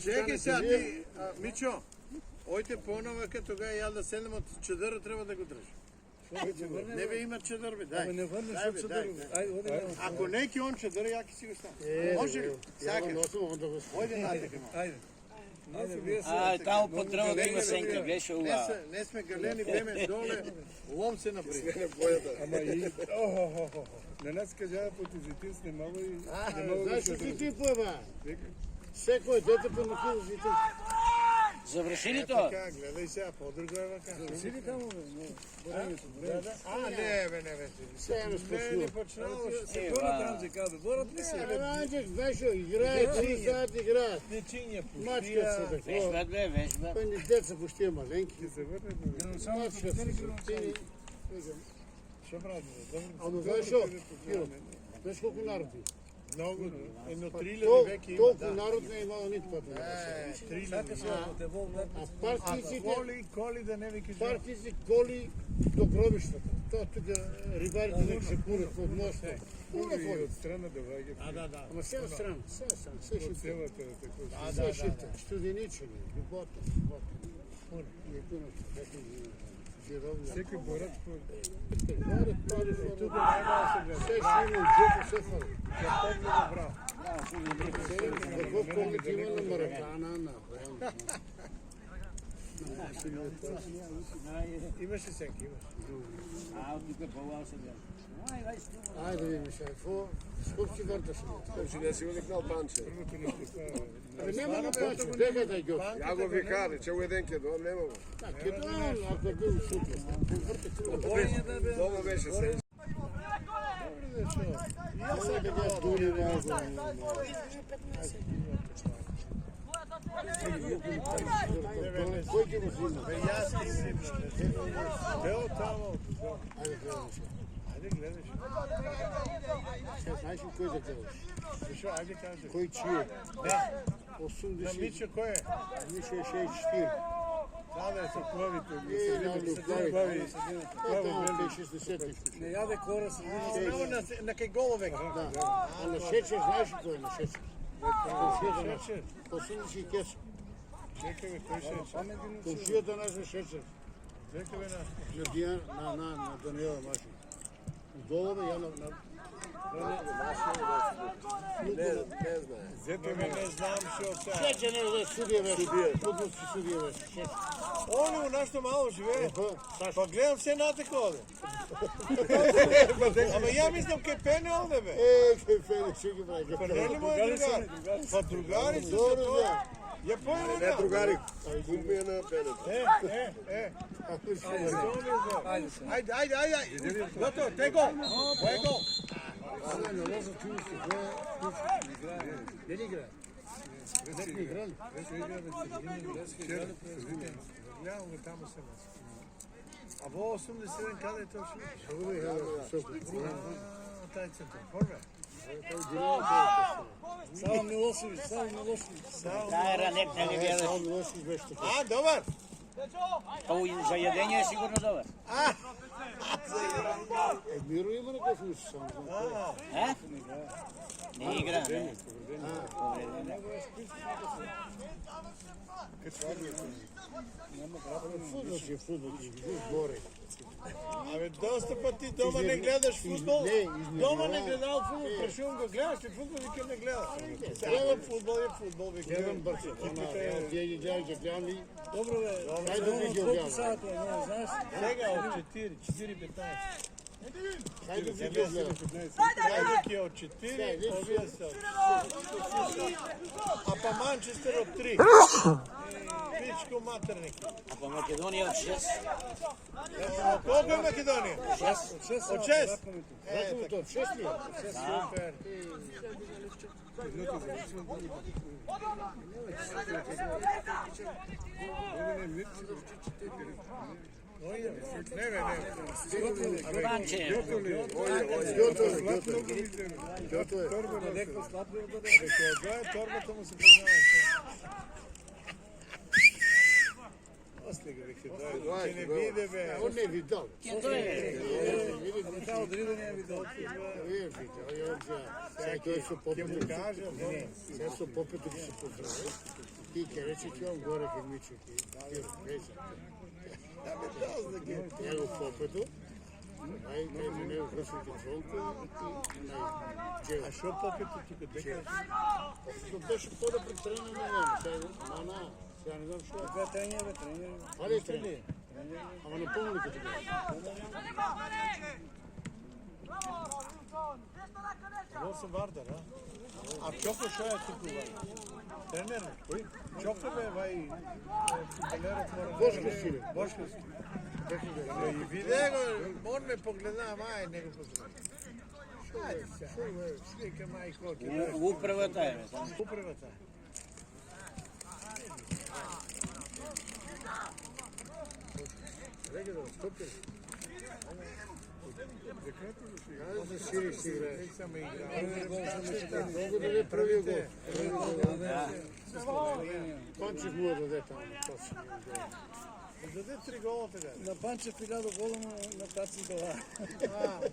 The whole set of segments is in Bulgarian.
Чекай сега ти, Мичо, ойте по-нова като тога ял да седнем от чадъра, трябва да го дръжи. Не бе има чадър, бе, дай. Ако не ки он чадър, яки си го стане. Може ли? Сякаш. Ойде натък има. Tamo po tronu da ima senke, vješa uva. Не сме галени, беме доле, лом се напри. Ама и... На нас кажава позитив снимава и... Знаеш ли ти пъва? Всеко е дете по накизите. Завършили то? Гледай сега, по-друго е вака. Сиди там, Не, бе. Сега ме спасува. Не почнало. Хора там се казва, борят ли се? Ранчек, знаеш, играят, 3 сати играят. Печиня, Мачкат се Вежба, такова. бе, вежба. Пъни деца почти маленки. Ще се върне. Мачкат се съртини. Що правим? Ама знаеш що? Знаеш колко народи? Много. Едно 3000 веки има. Толкова народ не е имало нито път. А Коли да не викаш. партиите коли до гробищата. То тук рибарите нека се курят под моста. И от страна да ваги. Ама сега страна, все От шифта. селата е такова. Все шифта. Студеничени, любовта. Всеки борят по... Тук все шино, джепо, все фали. Какво поглед има на маракана, на брем. Имаше всеки, имаш. Тук по-лао се гледа. Ajde vidimo še, сколько си върташ? Ще не си уникнал панче. Абе няма на паче, дека да ги Я го викали, че у един кедо, нема го. Так, ето ако е бил супер. Дома беше се. Сега да ги дури малко. Кой ги го взима? Бел тамо. Айде гледам се. Айде гледаш. Сега знаеш ли кой да гледаш? Защо? Айде кажи. Кой чие? Не. 80. Мичо кой е? Мичо е 64. Да, са плавите. Плави. Там е 60. Не яде кора с Само на кай голове. Да. А на Шечер знаеш ли кой е на Шечер? Комшията и кеш. Чекай бе, кой ще е? Комшията наша Шечер. Чекай бе на. На Диан, на Даниела Маши. Долу бе, я на... Зете бе, не знам, що сега. Шечер не е судия беше. Футболски судия беше. Шечер. Оли у нашето мало живее. Па гледам все на такова. Ама я мислям ке пене овде бе. Кай фене, ще ги прави. Па не ли му е другар? Па другари са Добре, за това. Я поема Не, да. другари, кумби е на пенето. Айде. Готово, те гол. Кое е гол? На лоза чули се, не ли играе? Не ли играли? Гледам го там се нас. А во 87 къде е точно? Taj centar, forme. Само Милошевич. Тайра, нека не гледаш. Само Милошевич беше така. А, добър. То за ядение е сигурно добър. Миро има на къв мисля само. Не игра. Футбол, горе. Абе, доста пъти дома не гледаш футбол. Дома не гледал футбол. Прашувам го, гледаш ли футбол? Викам не гледаш. Гледам футбол и футбол. Гледам Барселона. Тия ги гледам и... Добро бе. Хайде да ги Колко гледам. сата е, не знаеш? Сега от 4:15. Хайде да ги гледам. Хайде ки от 4, овие са. А па Манчестър от 3. Пичко матерник. А по Македония от 6. Колко е Македония? 6. От 6. Ръковото от 6 ли? Супер. Не. Банче. Торбата му се познава. Осле го веќе дојде. Ќе не биде бе. Он не видал. Ќе дојде. Та одрида не видел. Сега тој со Ќе му попет. кажа, Сега со попет ќе се поздрави. Ти ќе рече ќе он горе ќе мичу ќе. Веќе. да бе дозна ге. Него попету. Ај кај него вршите звонко и А шо попето тука дека? Попету беше подобро тренирано, сега мана. Сега не знам што. Тоа тренер, тренер. Ali trener? Ама на помни като бе. Бил се Вардар, а? А Чоко шо е туку, бе? Тренер? Кој? Чоко бе, вај, футболерот мора... Бошковски, бе. Бошковски. И виде го, он ме погледа, мај, него погледа. Ајде сега, слика мајко, ке бе. Управата е, бе. Управата. Рега да стопи. Декрето го си Кај за Сири си играеш. Нек само игра. Много да не први гол. Панчев му даде таму. Даде 3 гола тега. На Панчев 1000 гола на Таци дала.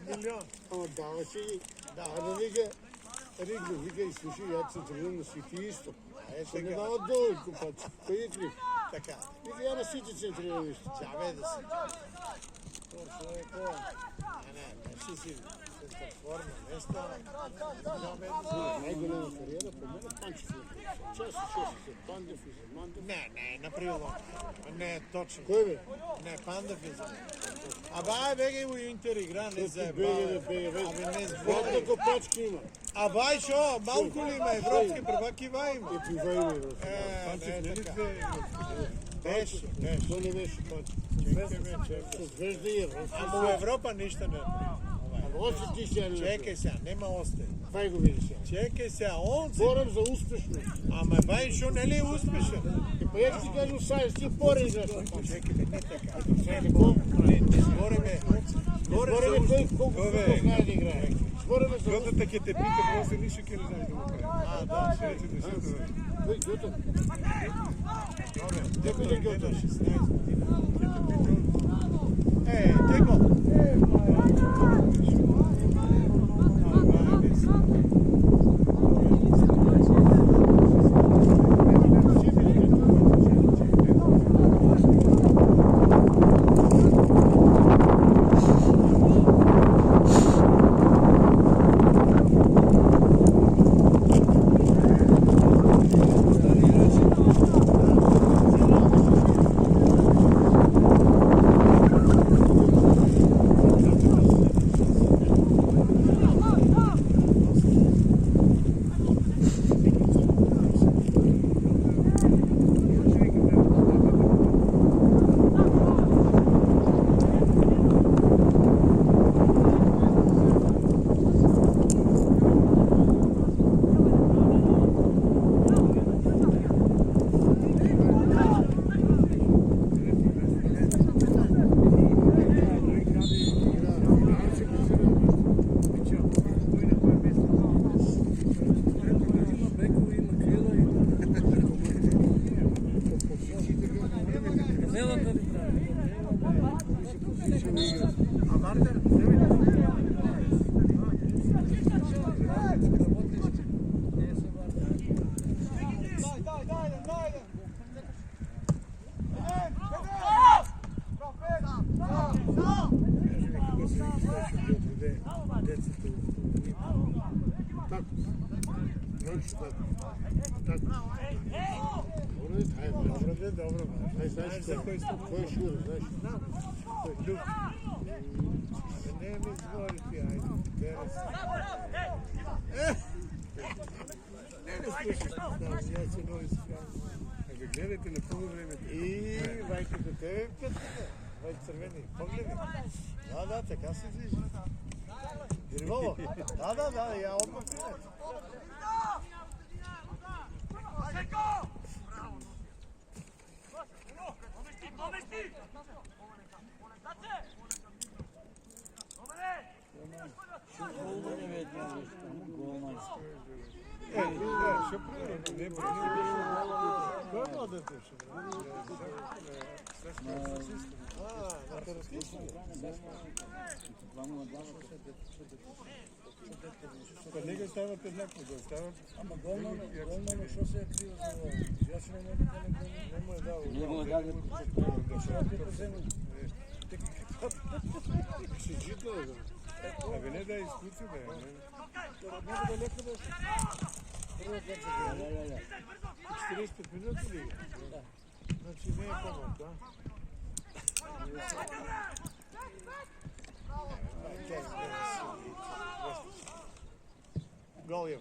Милион. Ама даваше ги. А да вика, Ригно, вика и слушай, ја се тренирам на Сити Исток. Се не дават долу, купаци. Кој е крив? Така. Вика, ја на Сити се тренирам исто. Ďabe da si. Ne, si форма, нешто. Ďabe da si. Најголема кариера по мене Панчев е. Често се Пандев и Мандев. Не, направило. Не, точно. Кој бе? Не, Пандев е за. Аба, беге у Интер игра, не за. Беге, Абе, не Колко збори. копачки има? А бај шо, малку ли има европски прваки ва има? И това има. Не, Нели така. две Беше. То не беше Панчев. Со Звезда и Ама у Европа ништо не. Още ти сега не Чекај сега, нема осте. Кај го види сега? Чекај сега, он си. Борам за успешно. Ама бај шо нели е успешен? Па ја ти кажу сајс, ти пори играш. Чекај, не така. Збориме Не збориме. Збориме кој колку знае да играе. Збориме за Готата ќе те пита, после ништо ќе не знаеш да го прави. да, Ще рече да се тоа. кој Готов. Добре, Некој да ги оташ. 16 години. Теко. Добро, знаеш кој е Шуро, знаеш? Не ми збори ти, ајде. Не слушаш. Ја се нови спрям. Абе, гледайте на полувремето. И вајте до тебе петката. Вај црвени, погледи. Да, така се движи. Дирвало? Да, ја одмah принет. Што прави? Не, Кой е младата ще? На терористични? Па него стават еднакво, да стават. Ама голмано, що се е криво за това? Я ще не мога да Не му е дал. Не му е дали. Ще жита ли? Абе не да е изкуци, бе. Много далеко да се. Първо как се гледа. 45 минути ли? Да. Значи не е по-малко, а? Гол е.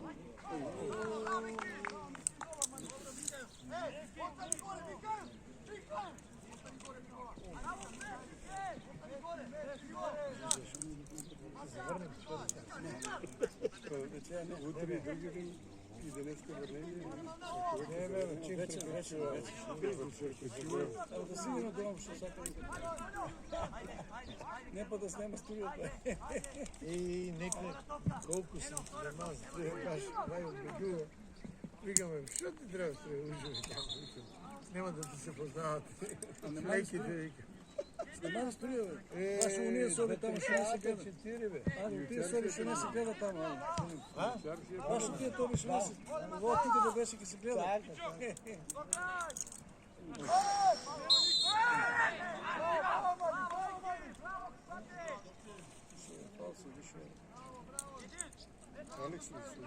Утре и други ден и денеска върнение. Не, бе, чим вече. Абе да сигурно дом ще всяка не па да снема студиото. И нека колко съм да нас, да кажа, дай отбегува. Викаме, що ти трябва да се уживи там? Няма да ти се познават. Леките вика. Нема да студио, бе. Аз уния соби там ще не се гледа. 4, бе. Тия соби ще не се гледа там. Аз тия тоби ще не се. Во тук да беше ки се гледа. Алекс ли си?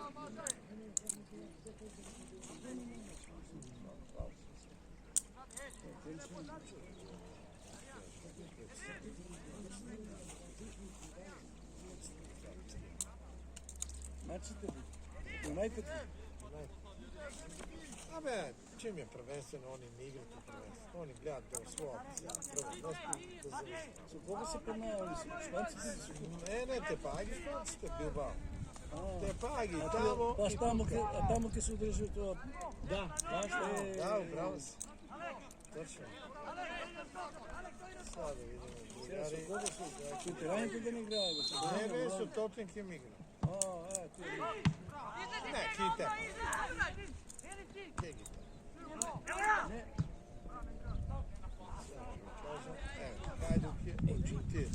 Мачите ли? Юнайтед ли? Абе, чим е превенствено, они не играт и превенствено. Они гледат да освоят сега първо место и да завършат. С кого се поднаяли си? Шпанците ли си? Не, те паги шпанците, Билбао. Те паги, тамо Баш и тамо ке се удържи това. Да, управо си. Точно. Сега да видим Българи. Ветераните да не играе, бе. Не, бе, со Тоттенхем игра. Ти е. Не, ките. Ке ги Не. Хайдук е от 4.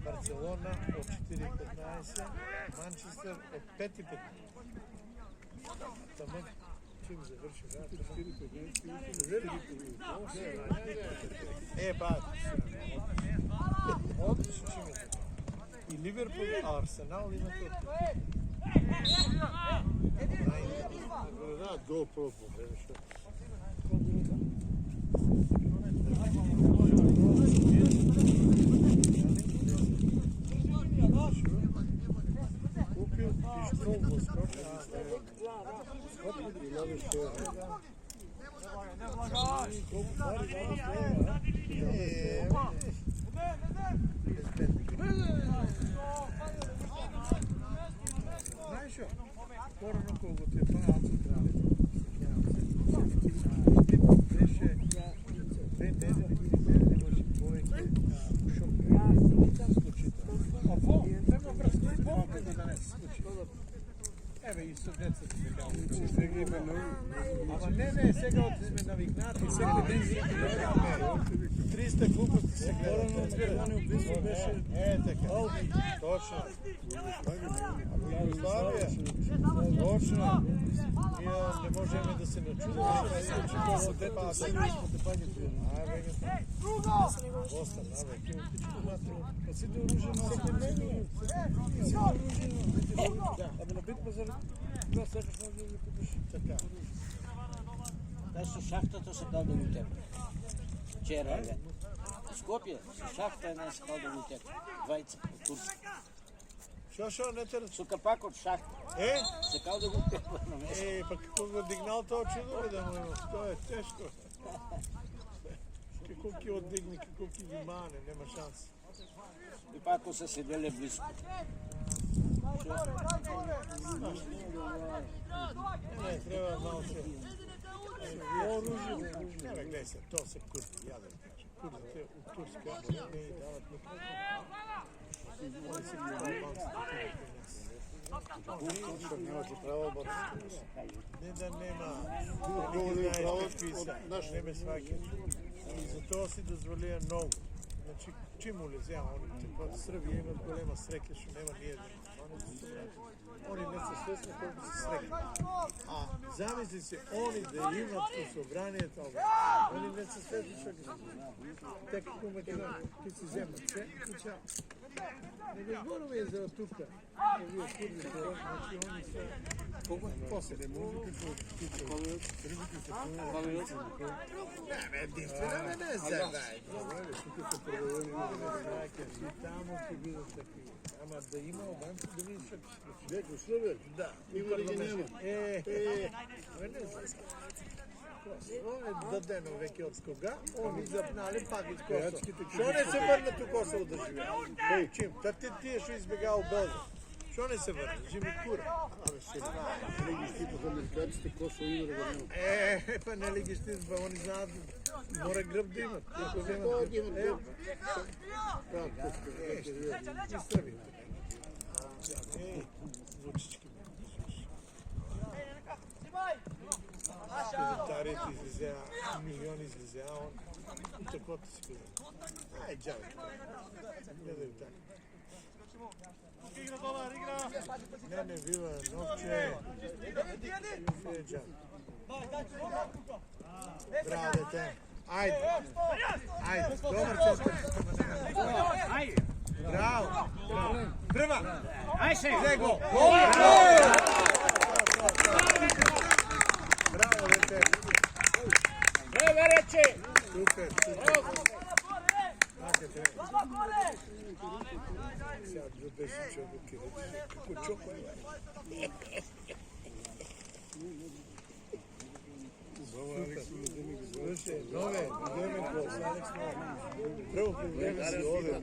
Барселона от 4.15. Манчестър от 5.15. Таме, чим завърши бат. Отлично чим е. И Ливерпул, Арсенал има тук. Да, гол пробвам. Купил пиштол в Скопие и нови шоу. Колко пари дава знаеш ли, по-рано колкото е по-малко трябва беше 2 дена не може повече шок. А по? Нема връзка, по-малко да не се случи. Еве и съдецата сега. Сега има много. Ама не, сега от сме навикнати, всеки ден си гледаме. 300 глупости се гледат. Беше. Така. Точно. Югославия. Точно. Ние не можем да се начудваме. Пасите оружие на съпротивление. Пасите оружие на... Абе на битва за... Това сякаш може да купиш. Така. Дай с шахтата се дал да го теб. Вчера, бе. В Скопие, с шахта една се дал да го теб. Двайца от Турска. Шо, не те... Сука пак от шахта. Се кал да го теб на место. Пък какво го дигнал това чудо, да му има. Това е тежко. Какво ки отдигни, какво ки ги мане, няма шанс. И пак са седели близко. Не, трябва малко. Оружие. Не, бе, гледай се, то са курди, я да ви кажа. Курдите от Турска не дават никакво. Они са по-албански, Не да нема, не ги знаеш какви са, не ме сваќаш. И затоа си дозволија многу. Значи, чим улезеа, они Србија имат голема среќа, што нема ние. Они не се свесни колку се среќа. А замисли се, они да имат со собранието, они не се свесни што ги така куме ќе си земат се, и чао. Не го зборуваме за тука. Вие курвите, значи они се... После. Не, единствено не задај. Тамо ќе бидат такви. Ама да има обанци да видиш што... Деко, што бе? Да. Има ли ги нема? Не знам. Ова е дадено веќе од кога, они запнали пак из Косово. Што не се врнат у Косово да живеат? Кој? Чим? Тие што избегаа у Боза. Што не се врнат? Живи кура. Абе, се не ги штипаха американците, Косово има да го нема. Па не ли ги штипаха, они знаат, мора грб да имат. Тоа ги имат грб. И Србија. Вучички. Коментарите излизеа, милиони излизеа, и таквото си каза. Ај, джаве. Гледај така. Не, бива новче. Все е джаве. Браво, дете. Ајде, добар центар. Браво. Прва. Ај се. Зего. Браво, дете. Рече. Супер. Така треба. Сега за 10 човеки. Како чоко е. Слушай, нове, идеме гол. Прво по време си овде.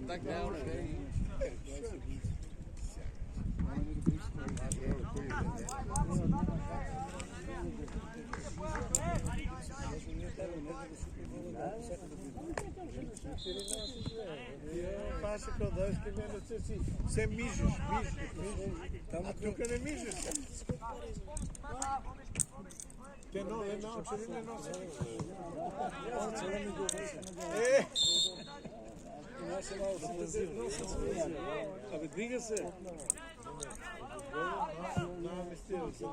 Паша кога дојдеш ке мене се мижиш. А тука не мижиш се. Те нове научили не носили. Абе, дига се. Наместил се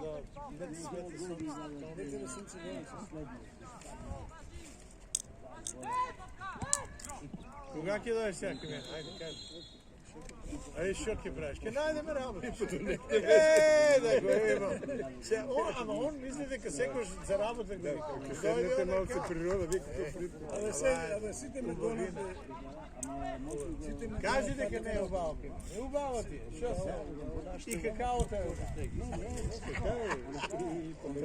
да не свети сонце. Кога ќе дојдеш сега ке мене? Ајде, кажи. Ајде, што ќе правиш? Ке најдеме работа. Да го имам. Ама он мисли дека секојаш за работа го вика. Седнете малце природа, вие како Абе, сите ме донате. Кажи дека не е убаво. Не убаво ти е. Што се? И какаото е.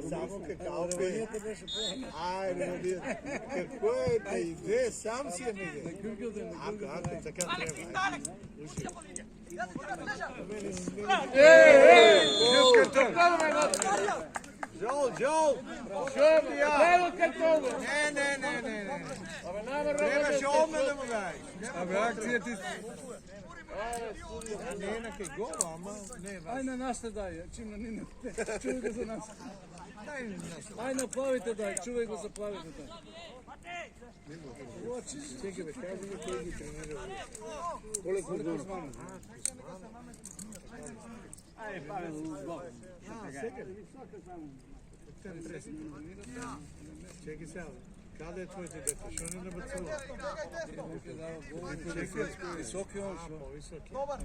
Само какао пе. Ајде, какво е да иде? Сам си е миде. Ако, така треба. Жол! Не. Требаше одма да му даеш. Абе, акцијата Не е на кај гола, ама не е важно. Ај на нас те дај, чим на нина. Чувај го за нас. Дај ми нас. Ај на плавите дај, чувај го за плавите дај. Чекай бе, кажи ми кој ги тренира. Коле Кузман. Ај, Павел, гол. Чекай сега. Каде е твоите дете? Шо не набацува? Високи он шо. По-високи. Добар.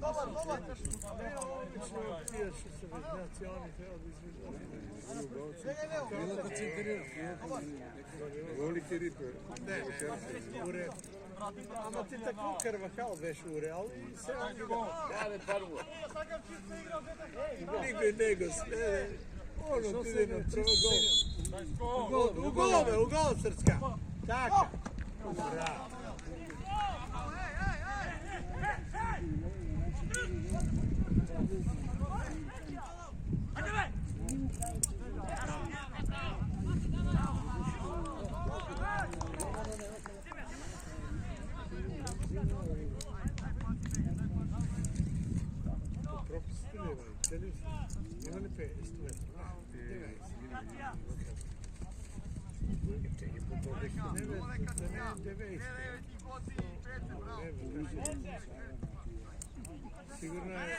Тие што се национални треба да изведат. Било да центрира. Голики рипер. Не, уред. Ама ти тако Карвахал беше у Реал и сега ги дава. Каде парво? Никој не го следе. Оно ти на прво гол. У гол, Срцка. Така. Браво. Пропустили, бе. Сигурно е,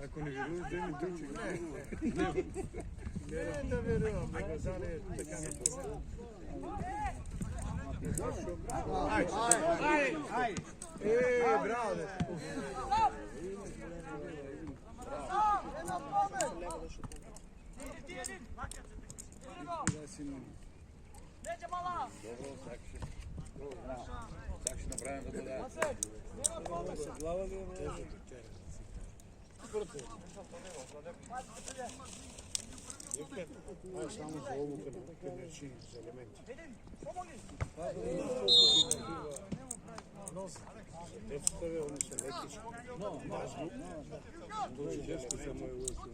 ако не веруваш, да ми дучи. Не да верувам, него зале така не познавам. Браво, де. Так ще направим да бъде. Глава ли е? Това е само за обука на начини, за елементи. Децата, они са лекички. Често само е лъсо.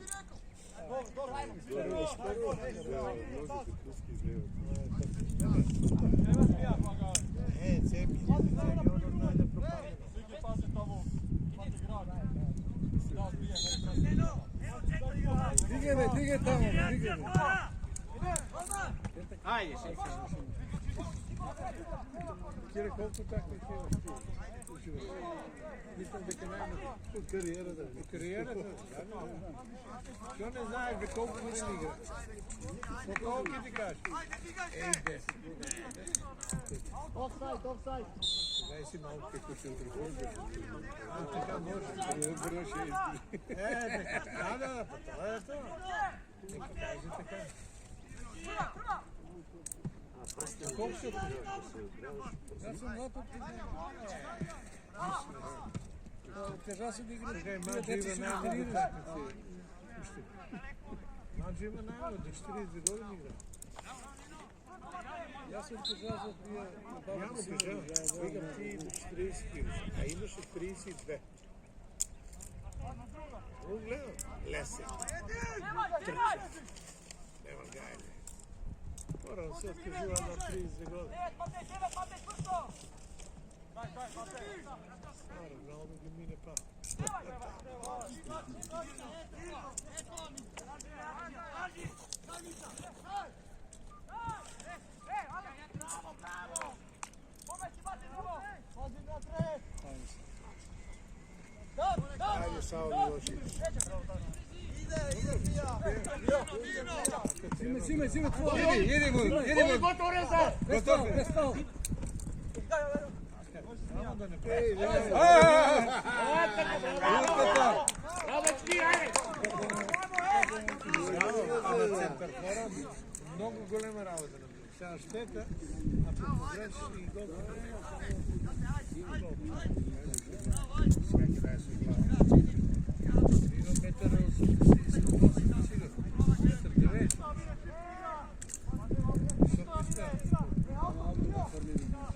Скоро, ножите куски излеват. Цепи, ono da propadne. Дигай тамо, дигай. Ајде, сега. Кире, колко такви хева? Мислам дека најмно од кариерата. Од кариерата? Што не знаеш бе колко години игра? По колко ти кажеш? 10. Офсайд. Дай си малко како се отрефорда. Така може. Добро ще изгри. Да, това е това. Нека каже така. Колко се отрефорда? Аз съм млад от кажа си да играш. Маджи има най-много такви. Маджи има най-много, до 40 години игра. Јас съм кажа за тия... Няма кажа, игам ти до 40 кг, а имаше 32. Го гледам, лесен. Трча. Нема гајле. Морам се откажува на 30 години. Роналдо ги мине па. Ajde, Sao Milošević. Sime, tvoj. Idemo. Gotovo, Reza. Gotovo. Samo da ne pravi. На център фора много голема работа. Сега щета, ако погрешиш и гол. Всеки дай се глава. Има метър 88 сигурно. Метър 9. Защото иска малко да формира.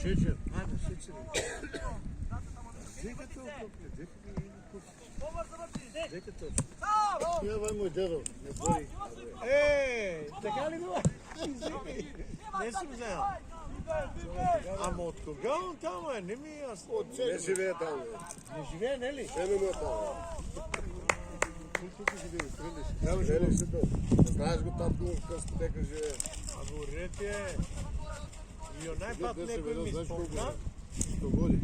Шечер. Шечер. Дека толкова, дека точно. Ја мој дедо, не бори. Така ли било? Не съм взел. Ама от кога он там е? Не ми е ясно. Не живее таму. Не живее, не ли? Не му е таму. Тук живее, стрелиш. Нема живее се тоа. Знаеш го татко, късно дека живее. А говорете е. И онай пат некој ми спомна.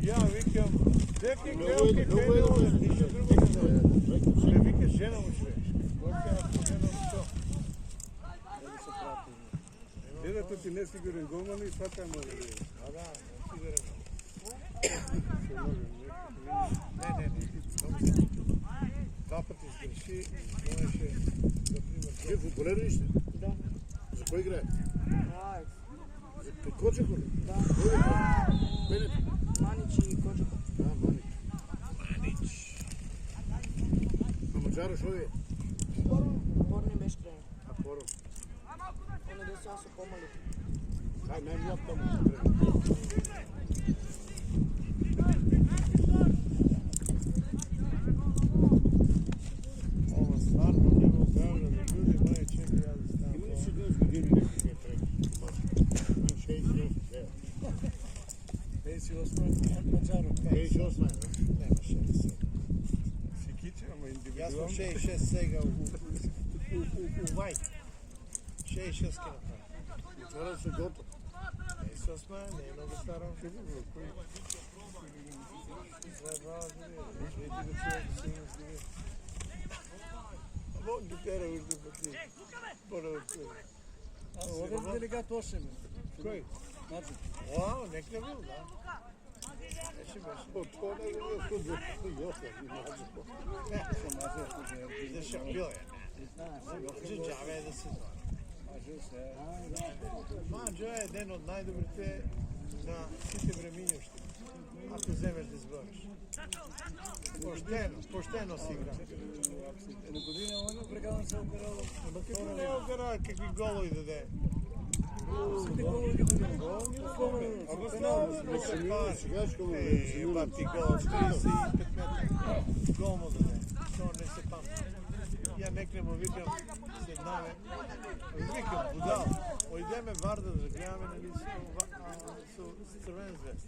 Ја викам, дека гледалки пенеоле, нищо друго не знае. Ме вика жена му живееш. Горка ако жена му што? Дедото ти не сигурен голман и това може да е. А да, сигурен. Не. Два пъти сгреши, можеше, например... Ти футболер ли сте? Да. За кој играе? Ајк. За Кочеко ли? Да. Менето? Манич и Коджако. Да, Манич. А Маджаро шо е? Пор не беше тренер. А Поро? Оне деца са помали. Ај, најмлад таму. Ова стварно не го правилно да люди моје чеки ја да ставам. Има ли 16 години некој тренер? 58 от Маджаро. 58 е, да? Немаше ли се. Си кичи, ама Јас Јас сум 66 сега у Вајк. 66 ке направи. Вчера се готов. Се сме, не е много старам. Бог ги тера ужди пати. Овде делегат 8. Кој? Значи, Вау, некој бил, да. Беше. От това не го е суд, Беше бил е. Джаве е да се знае. Маđo е еден од најдобрите на сите времињушти. Ако земеш да збориш. Поштено си игра. една година оно прегадан се операло. Како не огара какви голови даде. Сите голови ги даден. Па ти гол 35 метра. Гол му даде. То не се памти. Ја некој му викам, седнаме, викам, будал, ојдеме Варда да гледаме, нали, со Црвен звезд.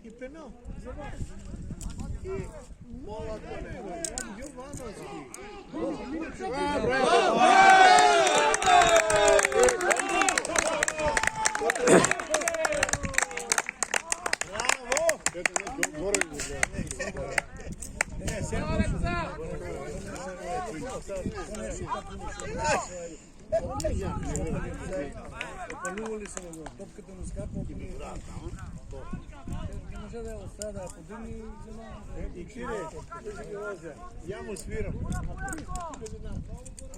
И пенал, за вас. И мола до него, Јовановски. Опалували се го, топката му скапа. Не може да ја остава да подигне и зема. И кире, ќе ги возе. Ја му свирам.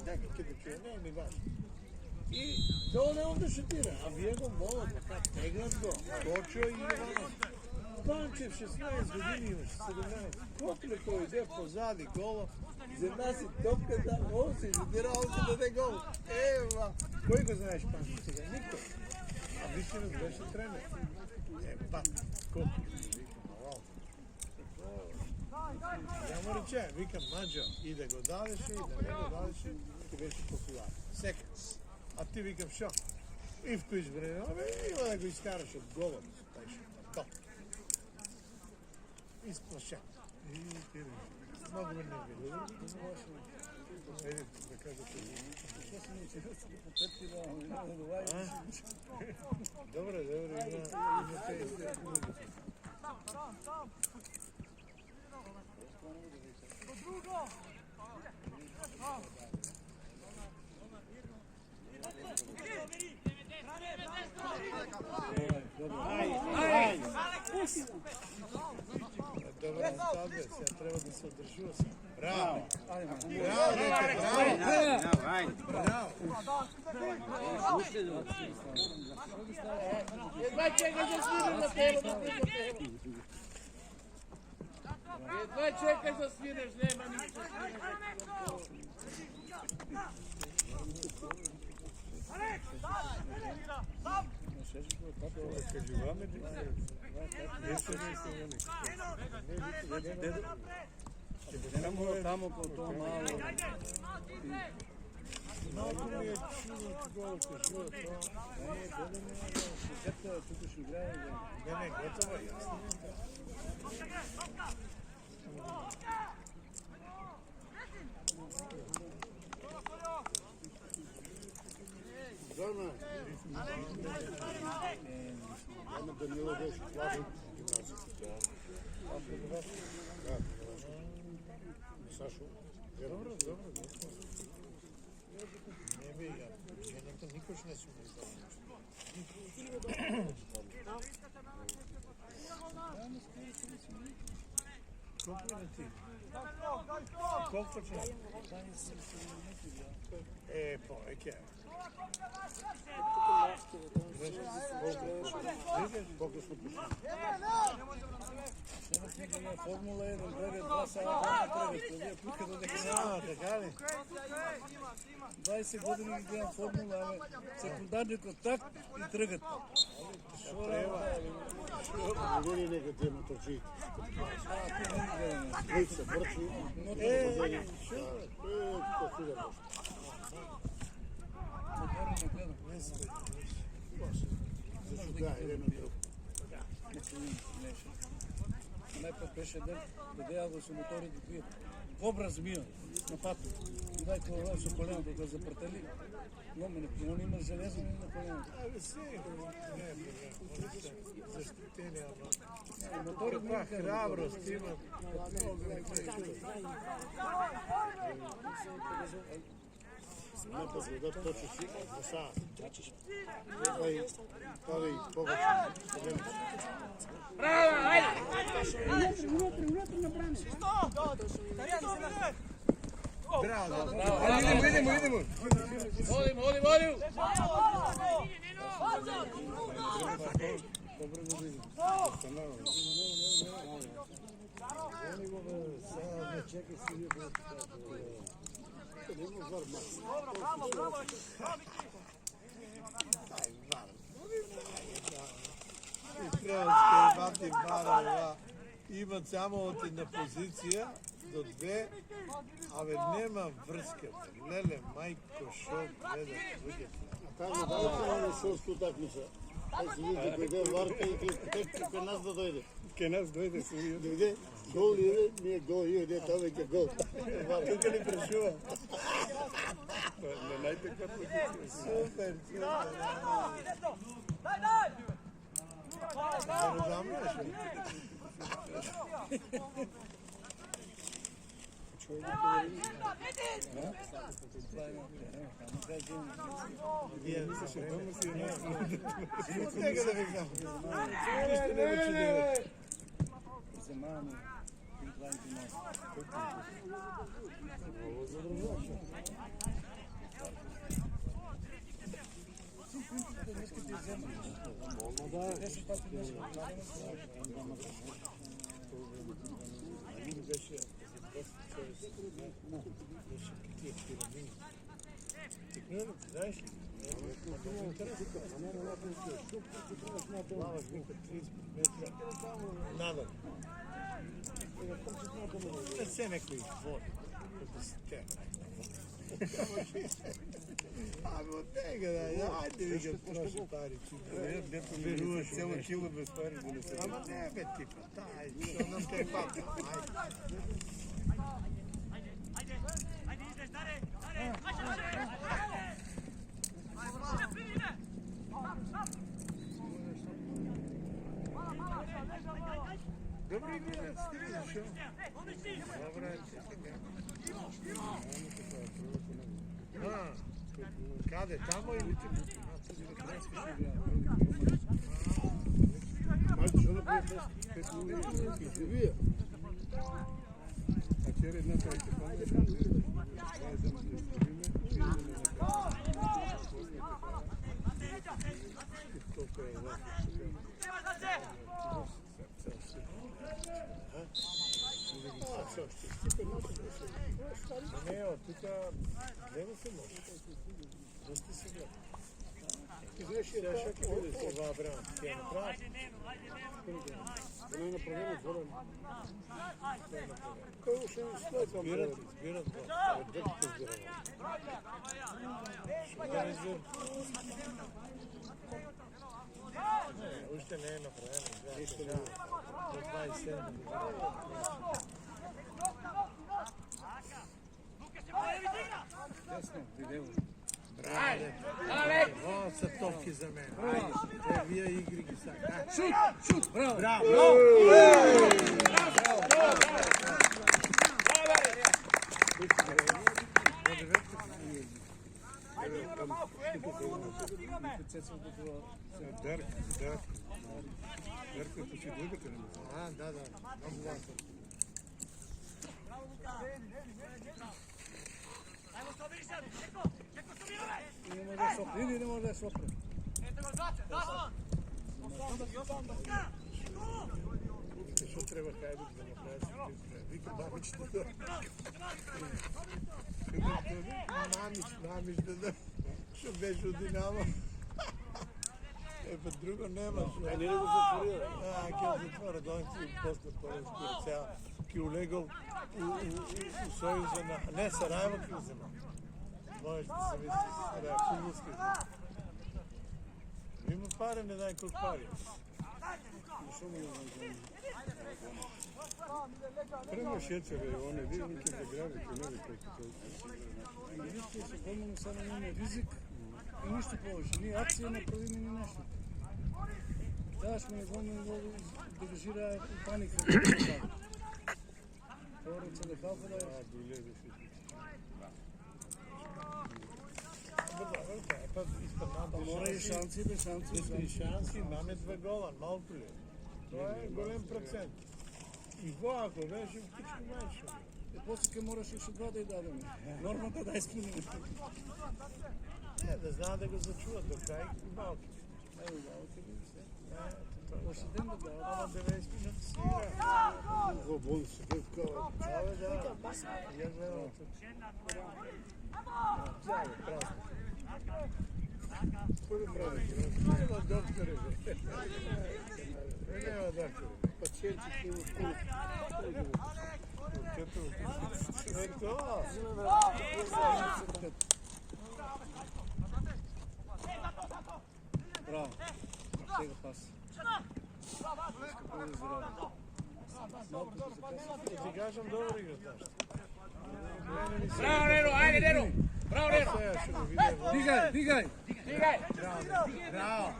Дека ќе да чуе, не ми важно. И тоа не он да шутира, а вие го молат, така теглат го. Точо и Иванов. Панчев 16 години имаш, 17. Котлето иде позади голо, за нас и топката, он се шутира, он се даде гол. Ева, кој го знаеш Панчев сега? Никој. А Вишинов беше тренер. Па, колко? Ја му рече, викам, Маđo, и да го дадеше, и да не го дадеше, ти беше популарен. Сека. А ти викам, шо? Ивко избране, има да го изкараш од голот. Топ. Изплаша. Много ме не види. Еди, да кажете. Добре, има те. Добре, ставе, сега треба да се одржува се. Браво! Браво, дете, браво! Браво! Едва чекаш да свириш на тебе. Едва чекаш да свириш, нема нищо Тамо по тоа мало. Малко ми е чудо гол, кажува тоа. Зепта туку ще играе. Не, готово е, јасно. Зона. Ама Данило беше класен гимназист. Сашо. Добро. Не бе, ја. Жената никош не сум издал нешто. Колко е ти? Колко че? Повеќе. Колко сме пушли? Формула 1, брега 2 сата, тръгат. Тука да дека Така ли? 20 години ги гледам формула, секундарникот так и тръгат. Не види нека те мотоцикли. Двојца се брчи. Како да Зашто да, еден на друг. Најпред беше ден, додеа го со моторите тие. Кобра змија на патот. И дај колена со коленото го запртели. Но мене он има железно на коленото. Абе, се, не, заштитени, ама... Моторите Каква храброст има. Напад да точно си, за сега. Ой, погача. Браво, Идемо. Молим. Бати бара, имат само од една позиција до две, абе нема врска. Леле, мајко, шо гледа луѓето. Кажа, дайте на шосту такмица. Ај си видите, дојде Варка и кај нас да дојде. Ке нас дојде се вие. Дојде, гол иде, ние гол иде, тоа веќе гол. Тука ни прашува. На најтеква позиција. Супер, супер. Разумеш ли? Нека да ви знам. Ништо не ве чудева. Земано, инклајнти нас. Знаеш ли? Плаваш нека 30 метра надолу. Не се некои води, като си те. Абе, от тега да, ајде вика троши пари. Дето веруваш цело кило без пари да не се. Ама не бе типа, тај, што нам те пати. Добри гледац, ти видиш, шо? Добре, каде, тамо или ти? Мајте, што да пријатеш? Вие. А вчера една тајка Колко е лако. Не, от тука гледа се може. Зашто се гледа? Знаеш, Сега шо ќе биде ова бран? Ќе направи? да не направиме дворен. Кој уште не стои там? Збират го. Деките збираме. Организир. Не, уште не е направено. Уште не е. До 27. Тесно, видео. Ovo са топки за мен. Ајде, вие игри ги сака. Шут, браво. Браво! Дерка почти другата не може. А, да, много важно. Не може да сопре. Што треба Хајдук да направи? Вика мамичето да... Мамич да... Што беше од Динамо? Па друго немаш. Не ли го затворија? Ќе затвора, донци и после поречки од сега. Ќе улегол у Сојуза на... Не, Сараево ќе узема. Можеш да се мисли, Сараево, футболски. Има пари, не дай колко пари. Prema šecere, one vidnike za gravite, ne bi koliko to. Видите, се помним само имаме ризик и нищо повече. Ние акция не правим ни нещо. Да, сме гонили да дежира паника. Повече да халфа да е. Мора и шанси, без шанси. Без шанси, имаме 2 гола, малко ли? Това е голем процент. И во ако беше в кичко майчо. И после ке мораш още 2 да й дадем. Нормата да изпълним. Не, да знаят да го зачуват до край и малки. Ево, малки ли се? Още ден да дадем. Ама 90 минути си игра. Во бон се певка. Абе, да. Я гледам тук. Цяло, празно. Кой да прави? Няма доктори, бе. Няма доктори. Пациенти ќе ускорат. Ето! Браво. Сега пас. Малко се закъсва. Ти кажам, добър играш. Браво, Неро, айде, Неро! Браво, Неро! Сега ще го видя. Дигай, дигай! Стигай! Браво!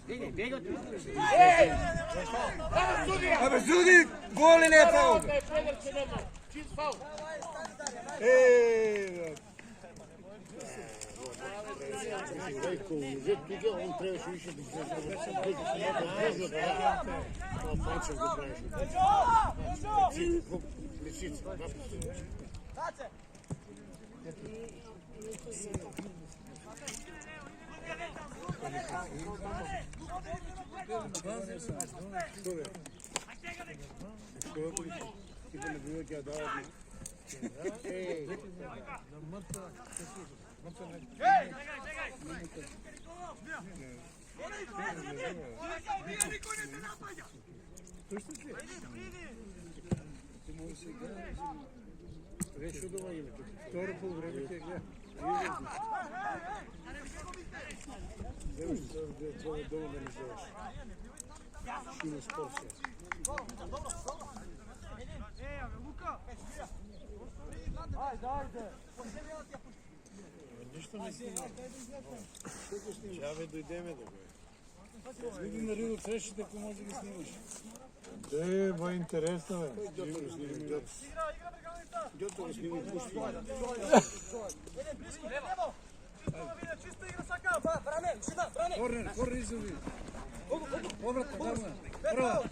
Стигай, бегат! Абе, суди, гол или не е фаул? Лејко ужет тука, он требаше више да се заврши. Това Панчев го правеше. Лисица, напусти. Типа не бива ќе ја дава. Реши дома има. Второ по време ќе гледа. Треба дома да не гледаш. Шино спорт. Нищо не снима. Чаве дойдеме да го е. Види на Рио срещите, ако може да ги снимаш. Е, бе, интересно е. Гьото го сними, Гьото го сними, пусти. Корнер, корнер изови. Поврат, подарна. Браво.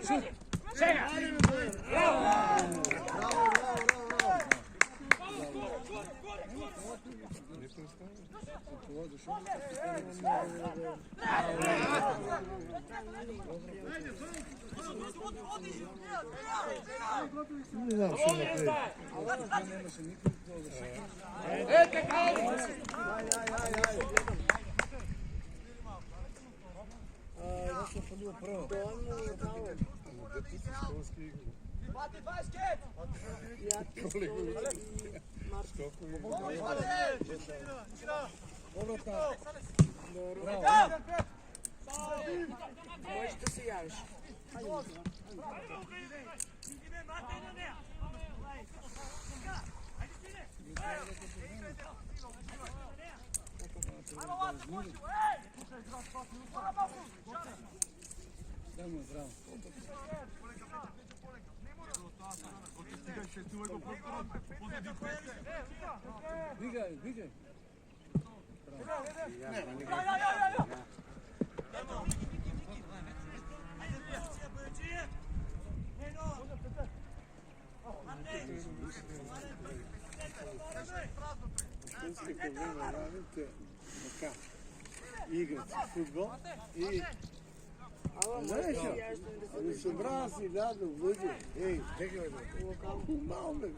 Шут. Сега! Не знам, що направи. Ете, као! Защо фалил право? Поврата. Браво. Можеш да се явиш. Даме, браво. Бигай, бигай. Истински проблем е равните така. Играт футбол и знаеш ли, ами събрава си дадо луѓе. Ей, чекай бе. Мал бе.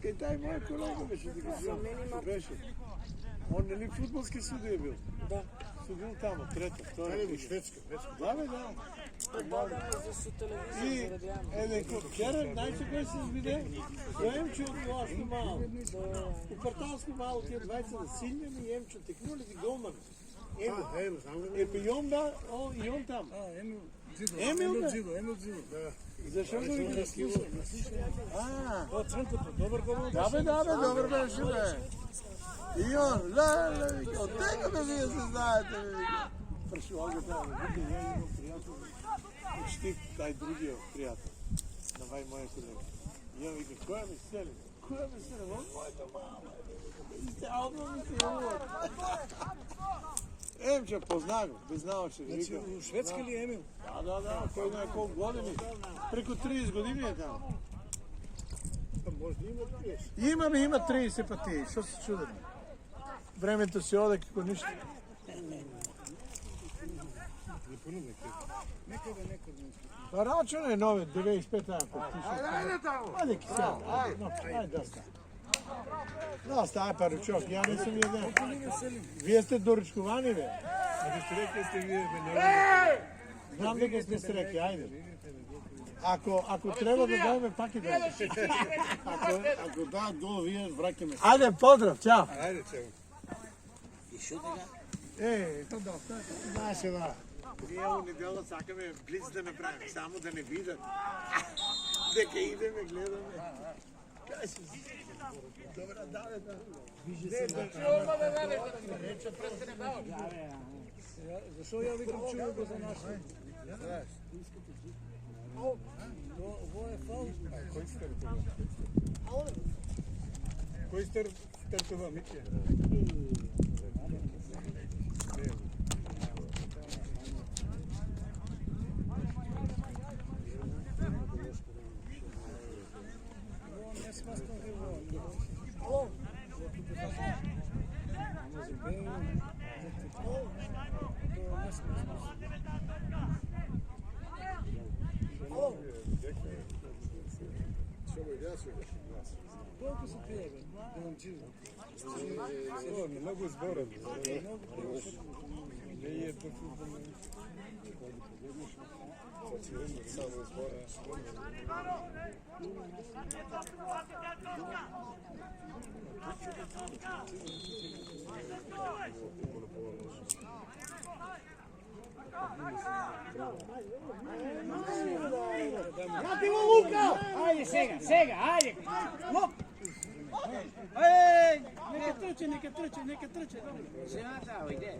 Кај тај мој колега беше да го взел. Беше. Он нели футболски суди е бил? Да. Судил тамо, трета, втора. Дали во Шведска, Да бе, да. И вчера, знаете кој се виде? Емчо од Лашко мало. У Кварталско мало тие двајца да Силјан и Емчо текнули ги голман. Емил, и он да, и он там. Емил Дзидо. Зашо го види? Од Црнкото, добар гол. Да бе, добар беше бе. И он, од тега бе вие се знаете. Прашувал го това, види, ја имам пријател. Почти тај другиот пријател. Давај моја колега. И ја вика, која ме сели? Која ме сели? Он мојата мама. Сте алба ми се увод. Емче, познав го, би знao че Значи, вика. у Шведска ли Емил? Да, кој знае колку години. Преку 30 години е таму. Možda ima 30. Има 30 па ти, што се чудат? Времето се оде како ништо. Некаде. Па рачуне нови, 95 ако ти што. Ајде таму. Ајде ки сега. Ајде доста. Доста, ај паручок, ја не сум једен. Вие сте доручкувани бе. Ако сте рекли сте вие, бе, Знам дека сте стреки, ајде. Ако треба да дадеме пак и да. Ako da do, vije vraćame se. Ајде, поздрав, чао. Ајде, чео. И шо дека? То доста. Знаеш да. Ние у недела сакаме блиц да направиме, само да не видат. Дека идеме, гледаме. Кај се? Добра, да. Зашо ја викам чуо го за наши? Во е фал. Кој стартува? Кој стартува, Мике? Колку се пие, бе? Деланчизо. Много зборам. Не е по футбол. Само збора. Ајде сега, ајде. Лоп. Еј, нека трче. Сега да, иде.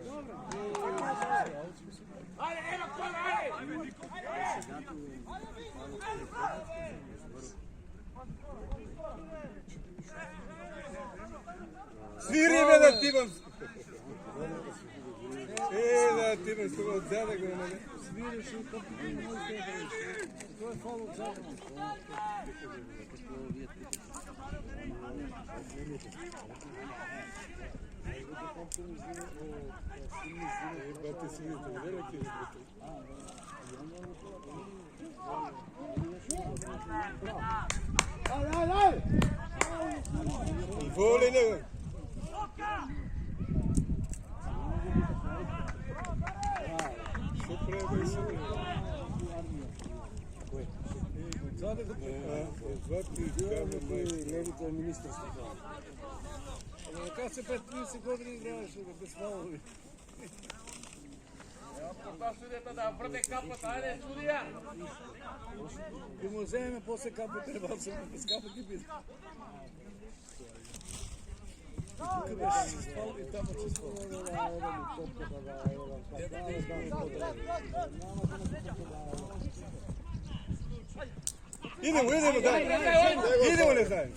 Свири бе да тибам. Да тибам с това отзаде го, нали? Свириш и топите и моите игриш. Тој е фал од заден. Бате си видите, велики избите. И воли него. Што треба и се Заде го левите министерство. Така се пред 30 години играваше без фалови. И му вземе после капа, треба се без капа ги биде. Тука беше с фал и тamo с фал. Идемо ли заедно?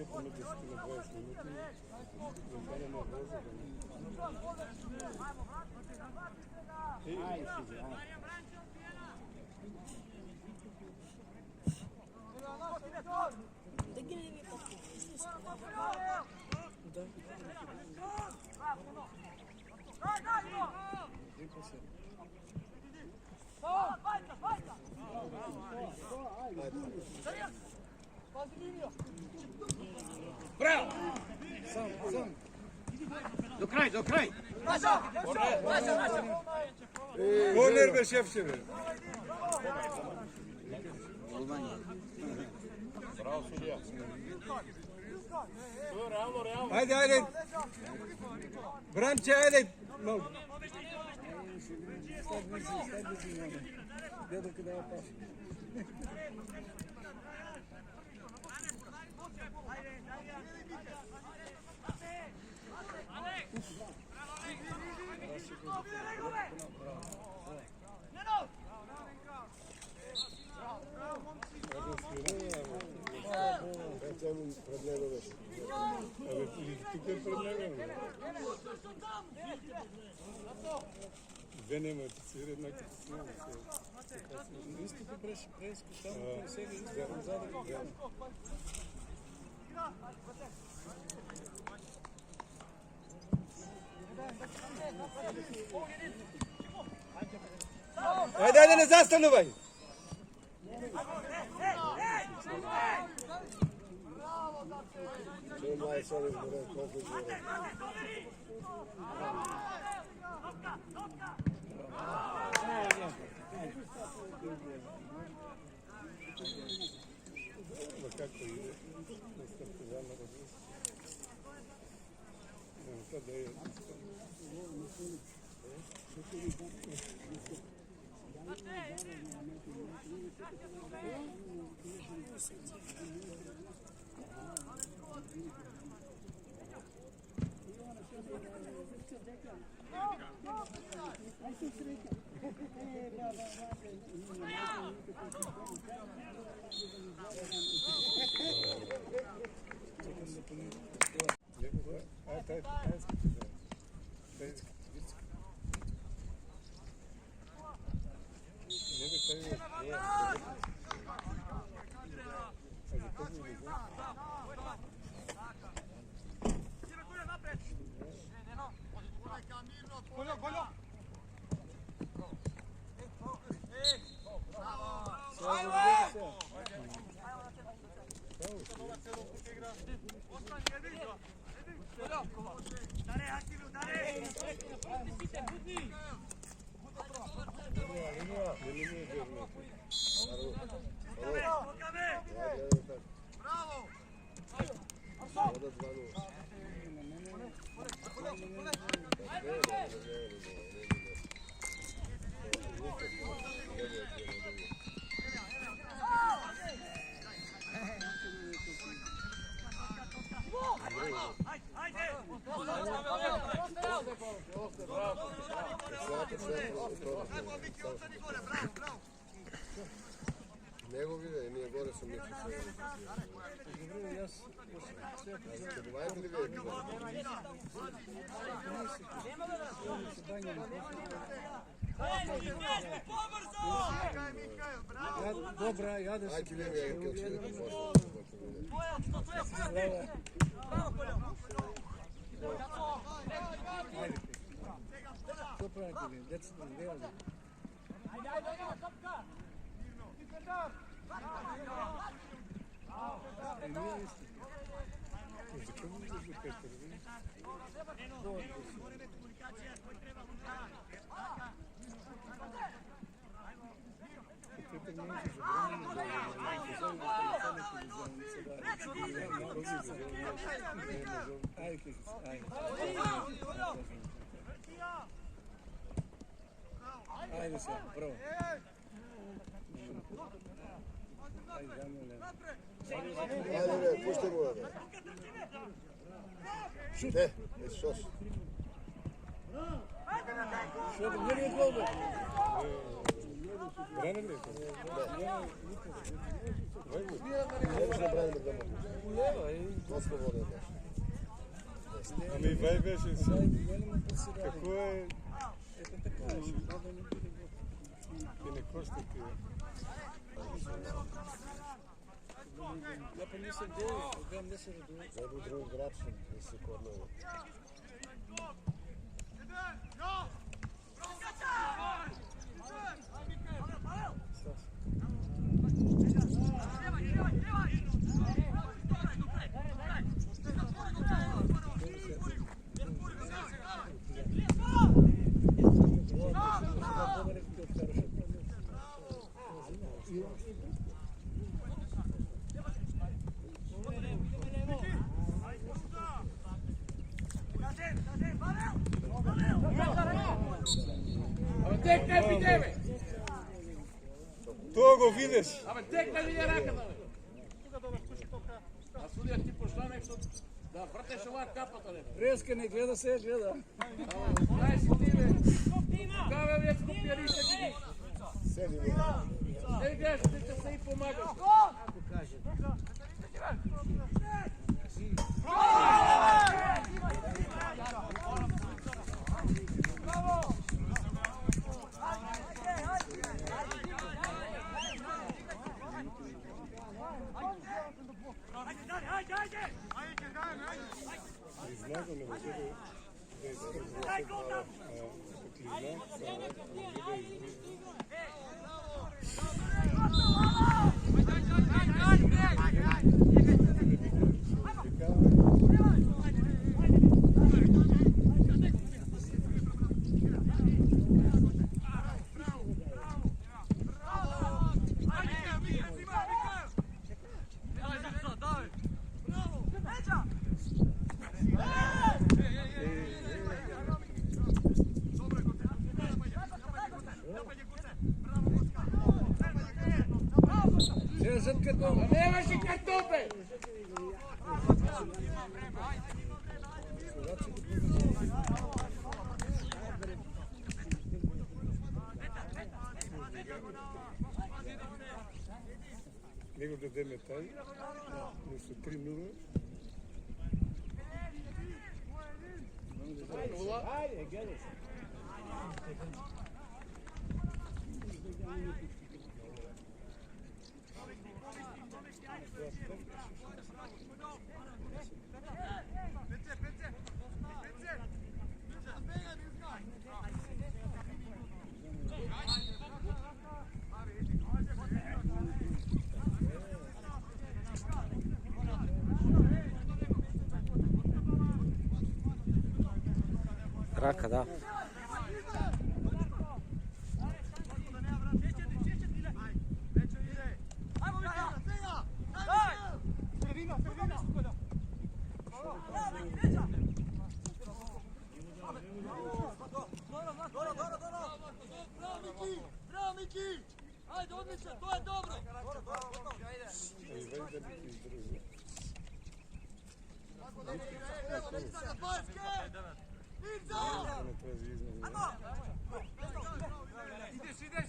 чекаме 10 на 20 минути, да станем воза. Браво! До крај, до крај! Корнер бе, шефче бе. Ајде, ајде. Бранче, ајде. Тук е проблемът, бе. Две нема, свири еднакво снимаме. Истото беше преизкушавано, сега истото заде. Ајде, ајде, не застанувај! Како иде? Нестартизано различно. Да е. Него виде, ние горе сум мислил. Добре, јас Добавите ли вие? Добра, ја да се Ајде ви ја келче да Што правите ви? Децата гледали? Ajde se, prvo. Ajde, puštaj mu ovdje. Ne, šos. Što, gdje je gol? Забранено ли? Не може да браним да му. Доста вода беше. Ами вај беше се. Како е? Ти не кошта ти. Ja pa nisem delal, grem ne se raduje. Zdaj bo drugi igrač, da se kornilo. Тоа го видиш. Абе, тек не видя раката, бе. А судија ти пошла нешто да вртеш оваа капата, бе. Резка не гледа се, гледа. Знаеш ти, бе. Каве вие скупјарище ги. Седи ми. Е, гледаш, ти ќе се и помагаш. Ако каже. Излага не може да излезе Зад картон. Немаше картопе! Него дадеме тај, но со 3-0. Ајде, гледай се. Рака, да. Bravo, Miki! Ajde, odlično, to je dobro! Ideš, ideš!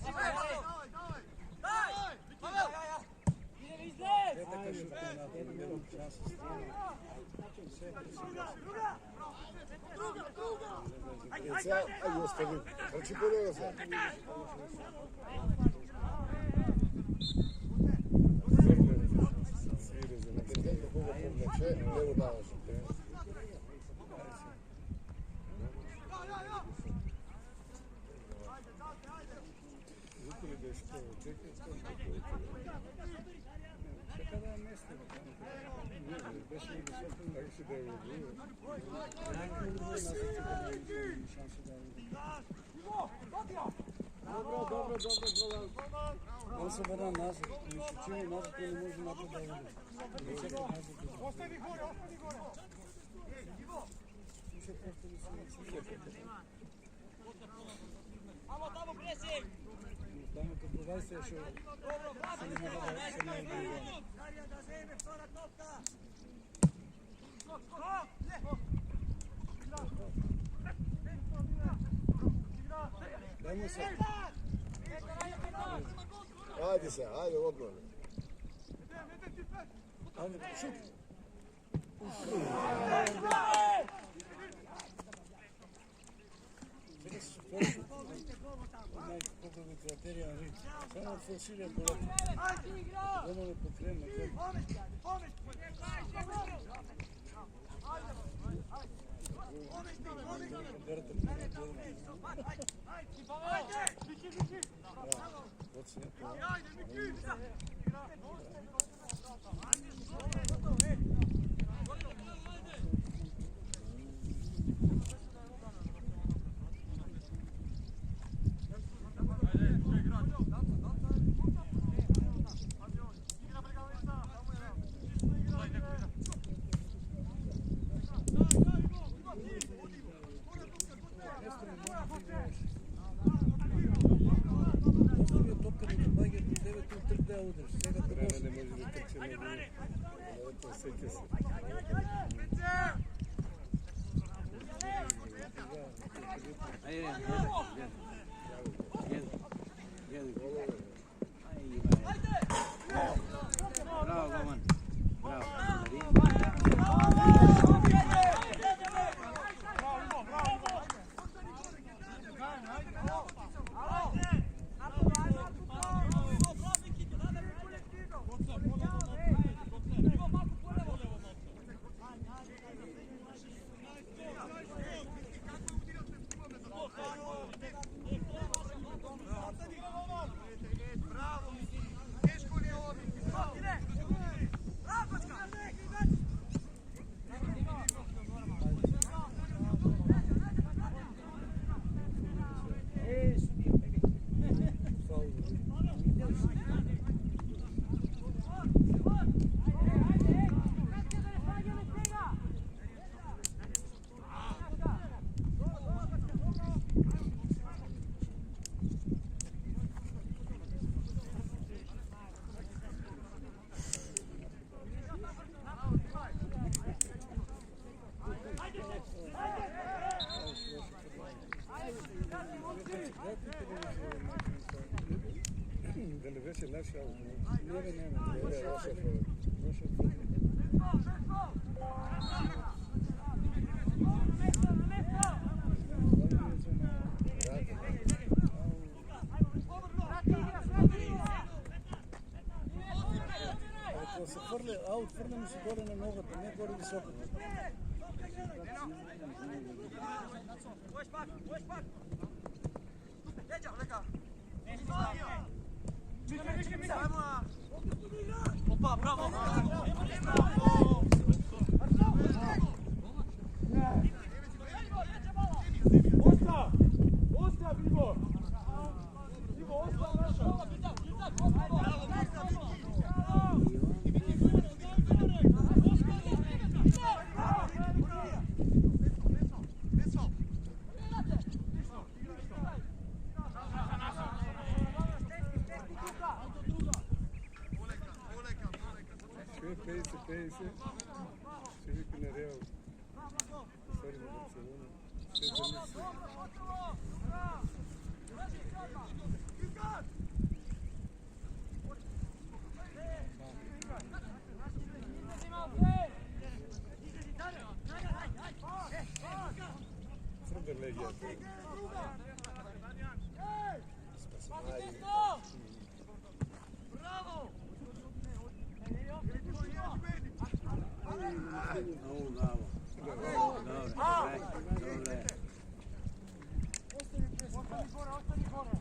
Daj! Pavel! Idem izdeš! Druga! Ajde, ostavi. Znači, poljega se. Dependendo koga povlače, ne udavaš. Викали да е што, чекай, Чека да е место. беше ли високо, така си да е убио. Добро. Он се върна назад. Мисля, назад не може напад да иде. Ostavi gore! Tamo presjek! Tamo kad pogledajte još ovo. Dobro, bravo! Darija da zeme, vsora topka! Dajmo se. Ajde se, ajde odmah. Ajde, šut. Сега се спорим. Колко ви критерия на рит. Само фалшивия колет. Дома не покрем на кръг. Bravo, Goman. Bravo. Да не беше наша работа. Не, Ако се хвърля аут, хвърляме се горе на ногата, не горе високата. Opa, bravo! Osta, Vivo! Vivo, osta naša! Peje se. Še vidi na Real. Sorry na Barcelona. Še zamisli. Super legija. Bravo! Ostani gore.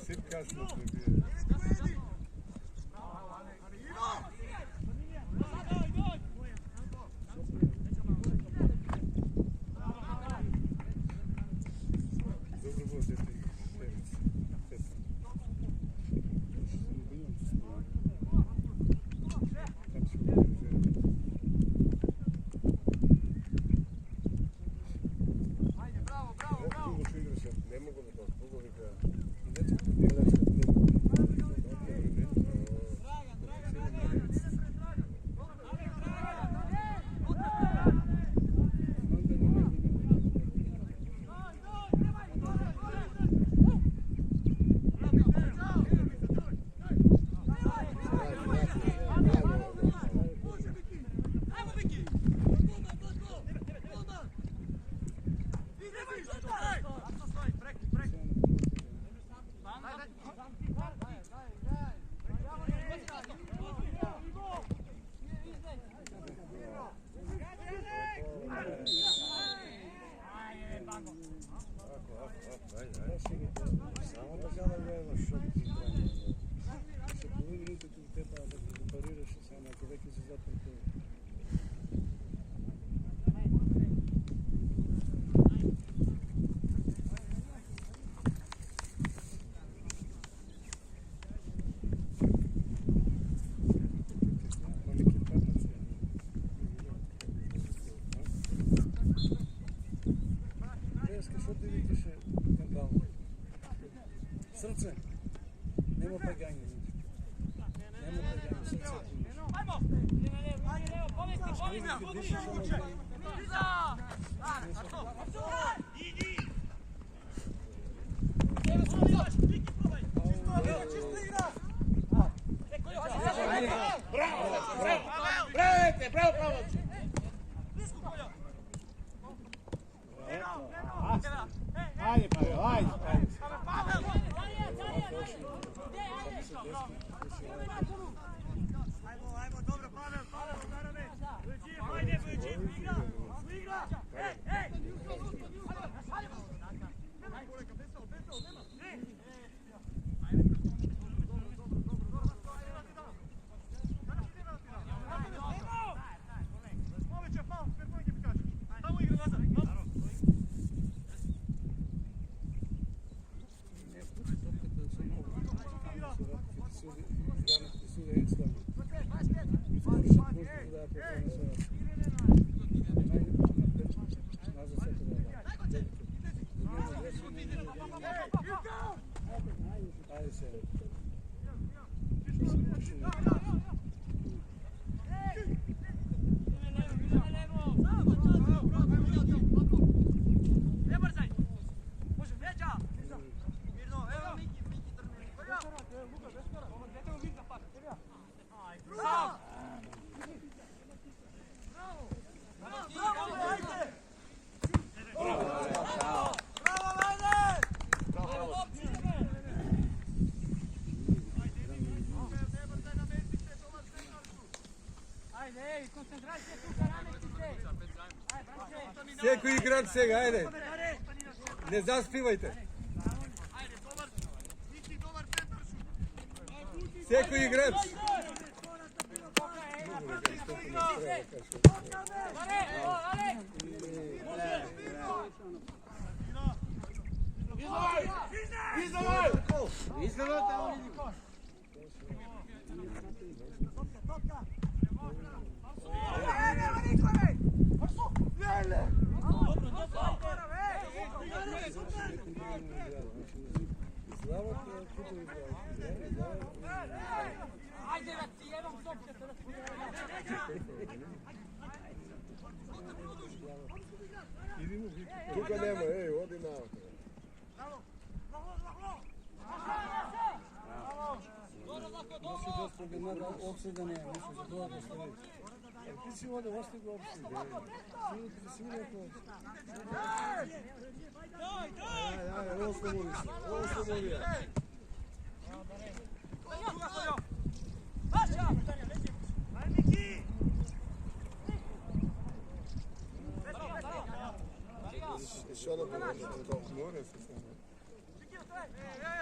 Сит касно прибие. Добро было дете и шерец. Там се убежали. Дуго се играше. Не мога да толкова. Дуго вика. Само да сега да гледам шот. Ще половините тук те да го парираше само, ако веќе се запрето. Срце. Нема пегање. Нема пегање. Срце. Ајде, Павел, ајде, ајде. Ajmo, dobro, Pavel, udarame. Ajde, igra. Секој играч сега, ајде. Не заспивајте. Секој играч. Тука нема, оди на. Ти си оде, още го общо. Си леко.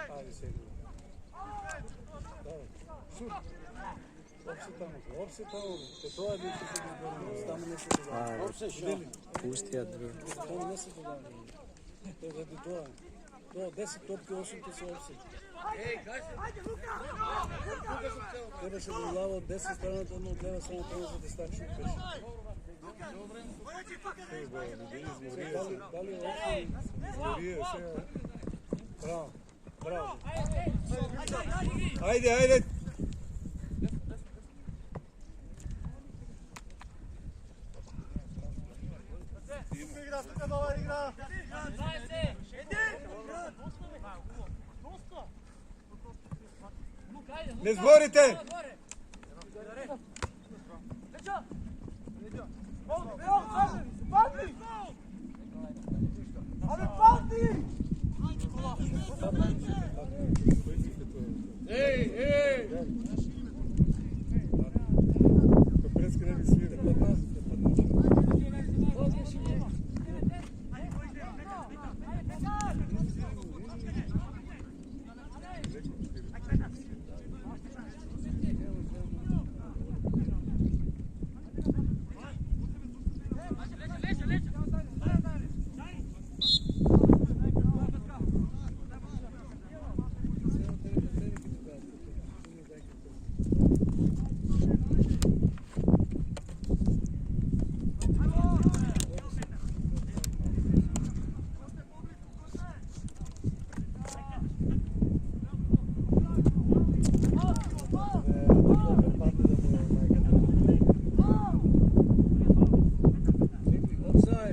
Ajde, sedi. Опсе таму. Тоа е што се договорено. Таму не се договорено. Опсе шо? Пусти ја друг. Тоа не се договорено. Тоа заради тоа. Тоа 10 топки 8 се опсе. Требаше да улава од 10 страната, но од лева страната за да стачи пеше. Дали е опсе? Браво. Браво. Ајде, ајде. Не зборите!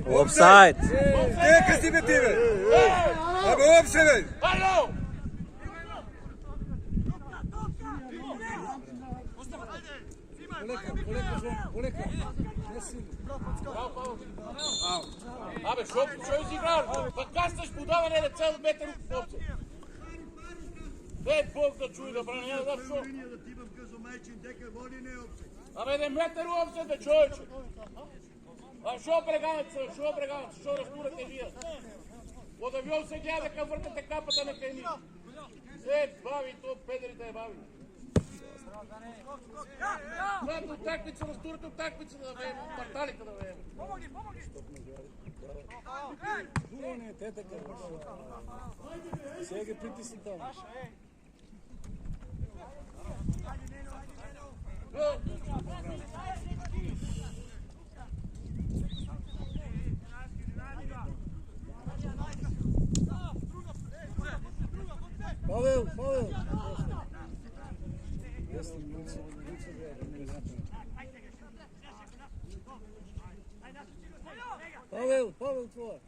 Офсайд. Дека си бе ти бе? Абе опсе бе! Абе, шо изиграл? Па касташ подаване на цел метър от опце. Дай Бог да чуи да брани, да шо? Абе, не метър опце да човече. А шо бреганица, шо разтурате вие? Од авион се гледа дека вртате капата на кај нив. Бави то, педерите бави. Ладно, такмица, разтурате такмица да веем, парталите да веем. Дуго не е тетека. Сега ги притисни таму. Павел! Павел, твоя!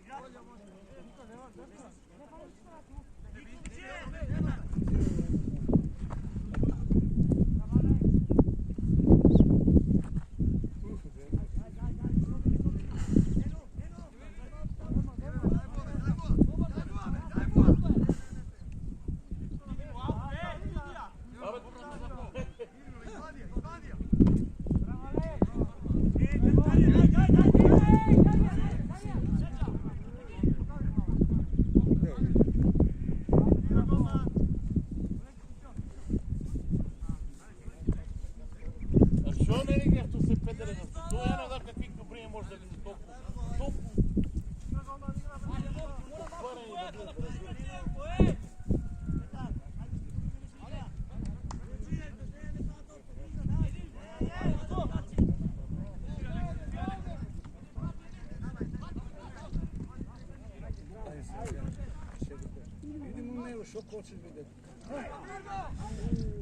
Шо хочеш виде?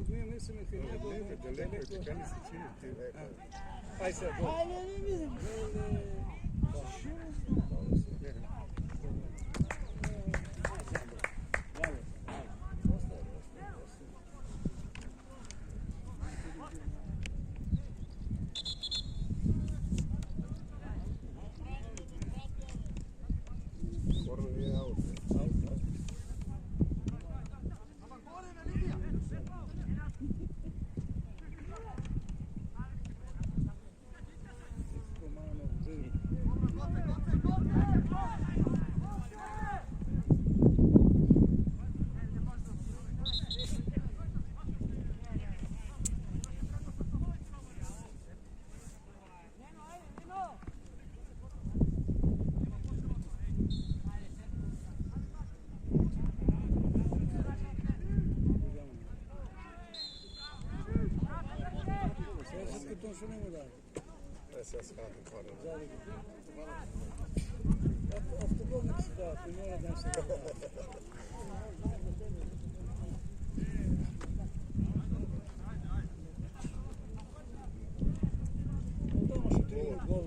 Ние не сме хилядо. Далеко, така не се чини. Ај сега, го. Ајде, не видим. Автоголници, да, примера да се дава. Имаше 3 гола.